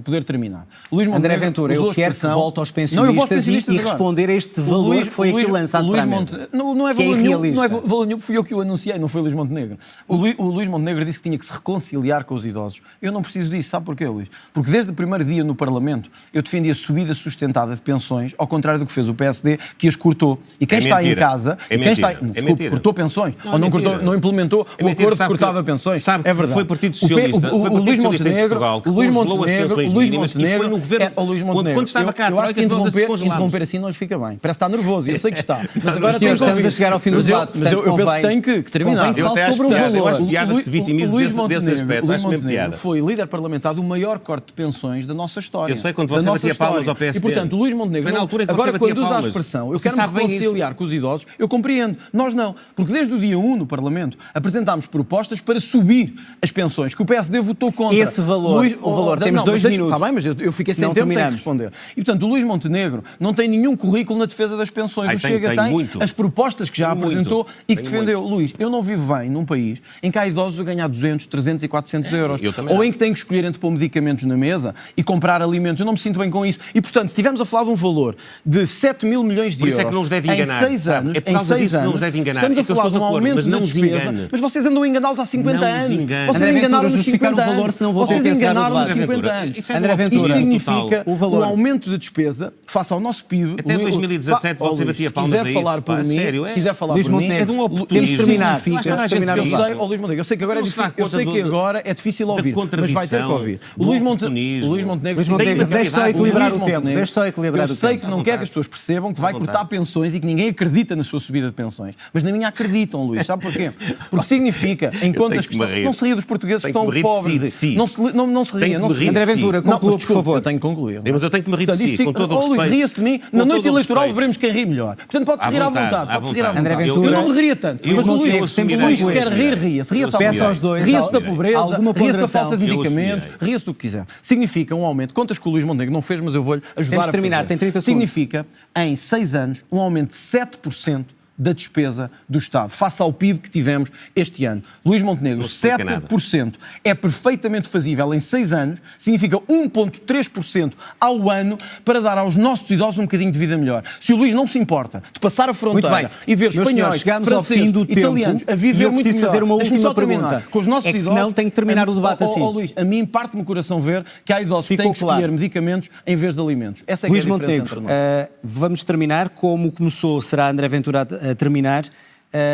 [SPEAKER 3] poder terminar. O Luís
[SPEAKER 1] André
[SPEAKER 3] Montenegro
[SPEAKER 1] Ventura, eu
[SPEAKER 3] usou a
[SPEAKER 1] quero que
[SPEAKER 3] expressão-
[SPEAKER 1] volte aos
[SPEAKER 3] Não, eu vou aos
[SPEAKER 1] pensionistas e
[SPEAKER 3] agora.
[SPEAKER 1] responder a este
[SPEAKER 3] O
[SPEAKER 1] valor
[SPEAKER 3] Luís-
[SPEAKER 1] que foi
[SPEAKER 3] o Luís-
[SPEAKER 1] aqui lançado
[SPEAKER 3] o Luís
[SPEAKER 1] para a mesa.
[SPEAKER 3] Monte- Não é
[SPEAKER 1] Que é
[SPEAKER 3] valor nenhum, não é
[SPEAKER 1] irrealista.
[SPEAKER 3] valor nenhum, fui eu que o anunciei, não foi o Luís Montenegro. O Luís Montenegro disse que tinha que se reconciliar com os idosos. Eu não preciso disso, sabe porquê, Luís? Porque desde o primeiro dia no Parlamento eu defendi a subida sustentada de pensões, ao contrário do que fez o PSD, que as cortou. E quem
[SPEAKER 2] É
[SPEAKER 3] está em
[SPEAKER 2] mentira.
[SPEAKER 3] casa,
[SPEAKER 2] É
[SPEAKER 3] e quem está,
[SPEAKER 2] mentira. É
[SPEAKER 3] desculpe,
[SPEAKER 2] mentira.
[SPEAKER 3] cortou pensões,
[SPEAKER 2] Não,
[SPEAKER 3] ou
[SPEAKER 2] é
[SPEAKER 3] não,
[SPEAKER 2] mentira.
[SPEAKER 3] cortou, não implementou
[SPEAKER 2] É
[SPEAKER 3] o
[SPEAKER 2] mentira,
[SPEAKER 3] acordo que
[SPEAKER 2] sabe
[SPEAKER 3] cortava
[SPEAKER 2] que-
[SPEAKER 3] pensões.
[SPEAKER 2] sabe que
[SPEAKER 3] É verdade.
[SPEAKER 2] foi o Partido Socialista, foi o Partido
[SPEAKER 3] Luís
[SPEAKER 2] Socialista em
[SPEAKER 3] Montenegro,
[SPEAKER 2] Portugal que
[SPEAKER 3] o Luís
[SPEAKER 2] congelou as
[SPEAKER 3] Montenegro,
[SPEAKER 2] pensões
[SPEAKER 3] o Luís
[SPEAKER 2] mínimas e foi
[SPEAKER 3] Montenegro,
[SPEAKER 2] no governo
[SPEAKER 3] o Luís Montenegro.
[SPEAKER 2] quando estava cá a
[SPEAKER 3] eu acho que
[SPEAKER 2] Troika, todas
[SPEAKER 3] interromper
[SPEAKER 2] descongelámos.
[SPEAKER 3] assim não lhe fica bem. Parece que está nervoso, eu sei que está. Mas agora
[SPEAKER 1] senhores,
[SPEAKER 3] tem que
[SPEAKER 1] estamos
[SPEAKER 3] ouvir.
[SPEAKER 1] a chegar ao fim do
[SPEAKER 3] Mas eu-
[SPEAKER 1] debate,
[SPEAKER 3] Mas eu
[SPEAKER 1] portanto,
[SPEAKER 3] penso que
[SPEAKER 1] convém-
[SPEAKER 3] tem que terminar.
[SPEAKER 1] convém que
[SPEAKER 2] Eu
[SPEAKER 1] fale
[SPEAKER 2] até acho
[SPEAKER 1] sobre o
[SPEAKER 2] piada, eu
[SPEAKER 1] valor.
[SPEAKER 2] acho piada que se vitimize
[SPEAKER 3] O Luís
[SPEAKER 2] desse
[SPEAKER 3] Montenegro-
[SPEAKER 2] aspecto,
[SPEAKER 3] o Luís
[SPEAKER 2] acho mesmo
[SPEAKER 3] Montenegro
[SPEAKER 2] piada.
[SPEAKER 3] foi líder parlamentar do maior corte de pensões da nossa história.
[SPEAKER 2] Eu sei, quando
[SPEAKER 3] Da
[SPEAKER 2] você
[SPEAKER 3] nossa
[SPEAKER 2] batia palmas
[SPEAKER 3] história.
[SPEAKER 2] ao PSD.
[SPEAKER 3] E, portanto, o Luís Montenegro,
[SPEAKER 2] Foi na altura em que
[SPEAKER 3] agora
[SPEAKER 2] você batia
[SPEAKER 3] quando usa a
[SPEAKER 2] palmas.
[SPEAKER 3] expressão, eu
[SPEAKER 2] Você
[SPEAKER 3] quero me
[SPEAKER 2] sabe bem isso.
[SPEAKER 3] reconciliar com os idosos, eu compreendo. Nós não. Porque desde o dia 1 no Parlamento apresentámos propostas para subir as pensões, que o PSD votou contra.
[SPEAKER 1] Esse valor, o valor, temos 2 minutos.
[SPEAKER 3] Está bem, mas eu fiquei
[SPEAKER 1] Senão
[SPEAKER 3] sem tempo, tenho que
[SPEAKER 1] terminamos.
[SPEAKER 3] responder. E, portanto, o Luís Montenegro não tem nenhum currículo na defesa das pensões.
[SPEAKER 2] Ai,
[SPEAKER 3] O
[SPEAKER 2] tem,
[SPEAKER 3] Chega
[SPEAKER 2] tem muito.
[SPEAKER 3] as propostas que já
[SPEAKER 2] Tem muito.
[SPEAKER 3] apresentou e que
[SPEAKER 2] Tem
[SPEAKER 3] defendeu. Luís, eu não vivo bem num país em que há idosos a ganhar 200, 300 e 400 euros.
[SPEAKER 2] Eu também
[SPEAKER 3] Ou
[SPEAKER 2] não.
[SPEAKER 3] em que têm que escolher entre pôr medicamentos na mesa e comprar alimentos. Eu não me sinto bem com isso. E, portanto, se estivermos a falar de um valor de 7 mil milhões de
[SPEAKER 2] Por isso
[SPEAKER 3] euros
[SPEAKER 2] é que não os deve
[SPEAKER 3] em
[SPEAKER 2] enganar,
[SPEAKER 3] 6
[SPEAKER 2] sabe?
[SPEAKER 3] anos,
[SPEAKER 2] É por
[SPEAKER 3] em
[SPEAKER 2] causa
[SPEAKER 3] 6
[SPEAKER 2] disso que não
[SPEAKER 3] anos,
[SPEAKER 2] os deve enganar.
[SPEAKER 3] estamos
[SPEAKER 2] É
[SPEAKER 3] a
[SPEAKER 2] que eu
[SPEAKER 3] falar
[SPEAKER 2] estou
[SPEAKER 3] de um
[SPEAKER 2] de acordo,
[SPEAKER 3] aumento
[SPEAKER 2] mas não
[SPEAKER 3] da
[SPEAKER 2] os
[SPEAKER 3] despesa.
[SPEAKER 2] engane.
[SPEAKER 3] Mas vocês andam a enganá-los há 50
[SPEAKER 2] Não os
[SPEAKER 3] anos.
[SPEAKER 2] engane.
[SPEAKER 3] Vocês
[SPEAKER 1] André Ventura,
[SPEAKER 3] enganaram-nos
[SPEAKER 1] justificar
[SPEAKER 3] 50
[SPEAKER 1] o valor,
[SPEAKER 3] anos.
[SPEAKER 1] senão vou ter
[SPEAKER 3] Vocês
[SPEAKER 1] que encerrar o
[SPEAKER 3] enganaram-nos
[SPEAKER 1] debate.
[SPEAKER 3] 50
[SPEAKER 2] André
[SPEAKER 3] anos.
[SPEAKER 2] Ventura, isso é
[SPEAKER 1] André
[SPEAKER 2] uma
[SPEAKER 1] Ventura,
[SPEAKER 3] Isto
[SPEAKER 2] opinião
[SPEAKER 3] significa
[SPEAKER 2] total.
[SPEAKER 1] o valor.
[SPEAKER 3] um aumento de despesa face ao nosso PIB.
[SPEAKER 2] Até 2017 você
[SPEAKER 3] Luís,
[SPEAKER 2] batia
[SPEAKER 3] se
[SPEAKER 2] palmas
[SPEAKER 3] quiser
[SPEAKER 2] a isso,
[SPEAKER 3] falar
[SPEAKER 2] pá,
[SPEAKER 3] por mim,
[SPEAKER 2] sério, é.
[SPEAKER 3] se quiser falar
[SPEAKER 1] Luís
[SPEAKER 3] por mim,
[SPEAKER 1] Montenegro,
[SPEAKER 2] é de um
[SPEAKER 1] temos
[SPEAKER 2] oportunismo.
[SPEAKER 1] de terminar.
[SPEAKER 2] Acho que
[SPEAKER 1] Temos de
[SPEAKER 2] toda a gente
[SPEAKER 1] terminar o
[SPEAKER 2] viu
[SPEAKER 3] Eu
[SPEAKER 1] debate.
[SPEAKER 3] sei, Luís Montenegro, eu sei que agora é
[SPEAKER 2] Não se dá
[SPEAKER 3] difícil, eu sei
[SPEAKER 2] conta
[SPEAKER 3] que agora é difícil ouvir, mas vai ter que
[SPEAKER 2] contradição,
[SPEAKER 3] ouvir. O
[SPEAKER 2] do
[SPEAKER 3] Luís
[SPEAKER 2] oportunismo.
[SPEAKER 3] Montenegro,
[SPEAKER 1] Luís Montenegro, deixe só equilibrar o tempo. Deixe só equilibrar
[SPEAKER 3] eu
[SPEAKER 1] o
[SPEAKER 3] sei
[SPEAKER 1] tempo.
[SPEAKER 3] que não quer que as pessoas percebam que vai
[SPEAKER 2] vontade.
[SPEAKER 3] cortar pensões e que ninguém acredita na sua subida de pensões. Mas na minha acreditam, Luís. Sabe porquê? Porque significa, em contas
[SPEAKER 2] que
[SPEAKER 3] que
[SPEAKER 2] me
[SPEAKER 3] estão...
[SPEAKER 2] rir.
[SPEAKER 3] Não se ria dos portugueses que
[SPEAKER 2] Tenho que
[SPEAKER 3] estão
[SPEAKER 2] me rir de
[SPEAKER 3] pobres.
[SPEAKER 2] si, de si.
[SPEAKER 3] Não se ria,
[SPEAKER 2] Tenho
[SPEAKER 3] não
[SPEAKER 2] que
[SPEAKER 3] se
[SPEAKER 2] me
[SPEAKER 3] ria.
[SPEAKER 2] rir
[SPEAKER 1] André
[SPEAKER 2] de si.
[SPEAKER 1] Ventura,
[SPEAKER 3] Não,
[SPEAKER 1] conclua,
[SPEAKER 3] mas
[SPEAKER 1] por
[SPEAKER 3] desculpe,
[SPEAKER 1] favor.
[SPEAKER 3] eu tenho que concluir.
[SPEAKER 2] Mas eu tenho que me rir de
[SPEAKER 3] Portanto,
[SPEAKER 2] si,
[SPEAKER 3] isto
[SPEAKER 2] com todo o
[SPEAKER 3] Luís,
[SPEAKER 2] respeito.
[SPEAKER 3] ria-se de mim.
[SPEAKER 2] Com
[SPEAKER 3] Na noite
[SPEAKER 2] todo o
[SPEAKER 3] eleitoral
[SPEAKER 2] respeito.
[SPEAKER 3] veremos quem ri melhor. Portanto, pode-se
[SPEAKER 2] À
[SPEAKER 3] rir à
[SPEAKER 2] vontade,
[SPEAKER 3] vontade.
[SPEAKER 2] à
[SPEAKER 3] Pode-se rir à
[SPEAKER 2] vontade.
[SPEAKER 3] vontade.
[SPEAKER 1] André
[SPEAKER 3] Eu
[SPEAKER 1] Ventura,
[SPEAKER 3] não me ria tanto.
[SPEAKER 1] eu
[SPEAKER 3] Mas o Luís,
[SPEAKER 1] Montenegro,
[SPEAKER 3] o
[SPEAKER 1] temos
[SPEAKER 3] Luís
[SPEAKER 1] muito
[SPEAKER 3] quer
[SPEAKER 1] erro.
[SPEAKER 3] rir, ria-se. Ria-se à
[SPEAKER 1] Peço
[SPEAKER 3] vontade.
[SPEAKER 1] aos dois
[SPEAKER 3] Ria-se da
[SPEAKER 2] alguma
[SPEAKER 3] pobreza,
[SPEAKER 1] ponderação.
[SPEAKER 3] ria-se da falta de
[SPEAKER 2] Eu
[SPEAKER 3] medicamentos,
[SPEAKER 2] assumirei.
[SPEAKER 3] ria-se do que quiser. Significa um aumento. Contas que o Luís Montenegro não fez, mas eu vou-lhe ajudar
[SPEAKER 1] Temos de
[SPEAKER 3] a
[SPEAKER 1] terminar,
[SPEAKER 3] fazer.
[SPEAKER 1] tem 30 segundos.
[SPEAKER 3] Significa, em 6 anos, um aumento de 7% da despesa do Estado, face ao PIB que tivemos este ano. Luís Montenegro,
[SPEAKER 2] Não se explica
[SPEAKER 3] 7% é perfeitamente fazível em 6 anos, significa 1,3% ao ano para dar aos nossos idosos um bocadinho de vida melhor. Se o Luís não se importa de passar a
[SPEAKER 1] Muito
[SPEAKER 3] fronteira
[SPEAKER 1] bem.
[SPEAKER 3] e ver
[SPEAKER 1] Meus senhores,
[SPEAKER 3] espanhóis,
[SPEAKER 1] chegamos ao
[SPEAKER 3] franceses,
[SPEAKER 1] fim do
[SPEAKER 3] italianos
[SPEAKER 1] tempo
[SPEAKER 3] a viver
[SPEAKER 1] e eu
[SPEAKER 3] muito
[SPEAKER 1] preciso
[SPEAKER 3] melhor.
[SPEAKER 1] fazer uma
[SPEAKER 3] Deixa-me
[SPEAKER 1] última
[SPEAKER 3] só terminar.
[SPEAKER 1] pergunta.
[SPEAKER 3] Com os nossos
[SPEAKER 1] É que
[SPEAKER 3] idosos,
[SPEAKER 1] senão tem que terminar o debate assim.
[SPEAKER 3] Luís, a mim parte-me o coração ver que há idosos que
[SPEAKER 1] Ficou
[SPEAKER 3] têm que escolher
[SPEAKER 1] claro.
[SPEAKER 3] medicamentos em vez de alimentos. Essa é que
[SPEAKER 1] Luís
[SPEAKER 3] é a diferença
[SPEAKER 1] Montenegro,
[SPEAKER 3] entre nós.
[SPEAKER 1] vamos terminar. Como começou, será André Ventura a terminar.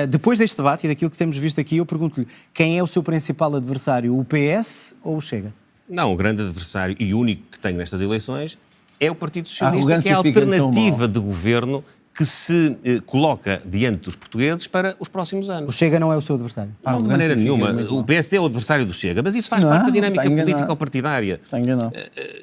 [SPEAKER 1] Depois deste debate e daquilo que temos visto aqui, eu pergunto-lhe quem é o seu principal adversário, o PS ou o Chega?
[SPEAKER 2] Não, o grande adversário e único que tenho nestas eleições é o Partido Socialista,
[SPEAKER 3] arrogância
[SPEAKER 2] que é a
[SPEAKER 3] fica tão
[SPEAKER 2] alternativa
[SPEAKER 3] mal.
[SPEAKER 2] de governo que se coloca diante dos portugueses para os próximos
[SPEAKER 1] O
[SPEAKER 2] anos.
[SPEAKER 1] Chega não é o seu adversário.
[SPEAKER 3] Ah,
[SPEAKER 2] Não, de maneira
[SPEAKER 3] fica
[SPEAKER 2] nenhuma.
[SPEAKER 3] muito
[SPEAKER 2] O
[SPEAKER 3] mal.
[SPEAKER 2] PSD é o adversário do Chega, mas isso faz
[SPEAKER 3] Não,
[SPEAKER 2] parte da dinâmica
[SPEAKER 3] está enganado.
[SPEAKER 2] política ou partidária.
[SPEAKER 3] Está enganado.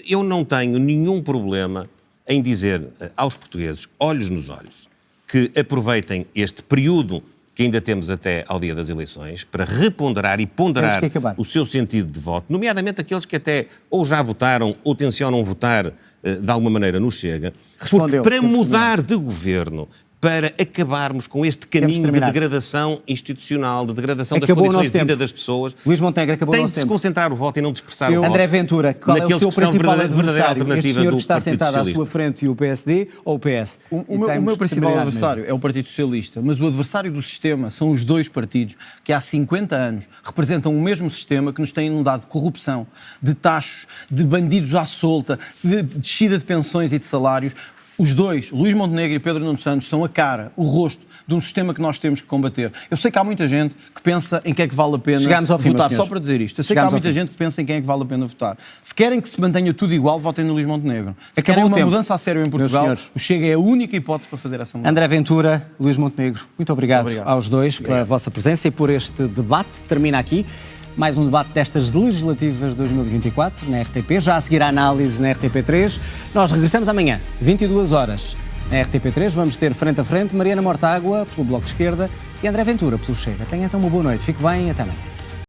[SPEAKER 2] Eu não tenho nenhum problema em dizer aos portugueses, olhos nos olhos, que aproveitem este período que ainda temos até ao dia das eleições, para reponderar e ponderar
[SPEAKER 1] Temos que acabar.
[SPEAKER 2] o seu sentido de voto, nomeadamente aqueles que até ou já votaram ou tencionam votar de alguma maneira no Chega,
[SPEAKER 1] Respondeu.
[SPEAKER 2] porque para
[SPEAKER 1] Temos que
[SPEAKER 2] mudar de governo, para acabarmos com este
[SPEAKER 1] Temos que
[SPEAKER 2] caminho de
[SPEAKER 1] terminar.
[SPEAKER 2] degradação institucional, de degradação das
[SPEAKER 1] Acabou o
[SPEAKER 2] condições
[SPEAKER 1] nosso
[SPEAKER 2] de vida
[SPEAKER 1] tempo.
[SPEAKER 2] das pessoas,
[SPEAKER 1] Luís Montenegro, acabou o
[SPEAKER 2] tem de
[SPEAKER 1] nosso
[SPEAKER 2] se
[SPEAKER 1] tempo.
[SPEAKER 2] concentrar o voto e não dispersar o voto.
[SPEAKER 1] André Ventura, qual é o
[SPEAKER 2] naqueles
[SPEAKER 1] seu
[SPEAKER 2] que são
[SPEAKER 1] principal
[SPEAKER 2] verdadeira
[SPEAKER 1] adversário? Este
[SPEAKER 2] alternativa
[SPEAKER 1] senhor
[SPEAKER 2] do
[SPEAKER 1] que está
[SPEAKER 2] Partido
[SPEAKER 1] sentado à
[SPEAKER 2] Socialista.
[SPEAKER 1] sua frente e o PSD ou o PS?
[SPEAKER 3] O
[SPEAKER 1] E
[SPEAKER 3] meu
[SPEAKER 1] temos que
[SPEAKER 3] principal
[SPEAKER 1] terminar
[SPEAKER 3] adversário é o Partido Socialista, mas o adversário do sistema são os dois partidos que há 50 anos representam o mesmo sistema que nos tem inundado de corrupção, de taxos, de bandidos à solta, de descida de pensões e de salários. Os dois, Luís Montenegro e Pedro Nuno Santos, são a cara, o rosto de um sistema que nós temos que combater. Eu sei que há muita gente que pensa em quem é que vale a pena
[SPEAKER 1] Chegámos ao fim,
[SPEAKER 3] votar,
[SPEAKER 1] meus
[SPEAKER 3] só
[SPEAKER 1] senhores.
[SPEAKER 3] para dizer isto. Eu sei que há
[SPEAKER 1] Chegámos ao
[SPEAKER 3] muita
[SPEAKER 1] fim.
[SPEAKER 3] gente que pensa em quem é que vale a pena votar. Se querem que se mantenha tudo igual, votem no Luís Montenegro. Se
[SPEAKER 1] Acabou
[SPEAKER 3] querem
[SPEAKER 1] o
[SPEAKER 3] uma
[SPEAKER 1] tempo.
[SPEAKER 3] mudança a sério em Portugal,
[SPEAKER 1] senhores.
[SPEAKER 3] o Chega é a única hipótese para fazer essa mudança.
[SPEAKER 1] André Ventura, Luís Montenegro, muito obrigado,
[SPEAKER 3] Muito obrigado.
[SPEAKER 1] aos dois pela vossa presença e por este debate. Termina aqui mais um debate destas legislativas 2024 na RTP. Já a seguir a análise na RTP3. Nós regressamos amanhã, 22 horas, na RTP3. Vamos ter frente a frente Mariana Mortágua pelo Bloco de Esquerda e André Ventura pelo Chega. Tenha então uma boa noite. Fique bem e até amanhã.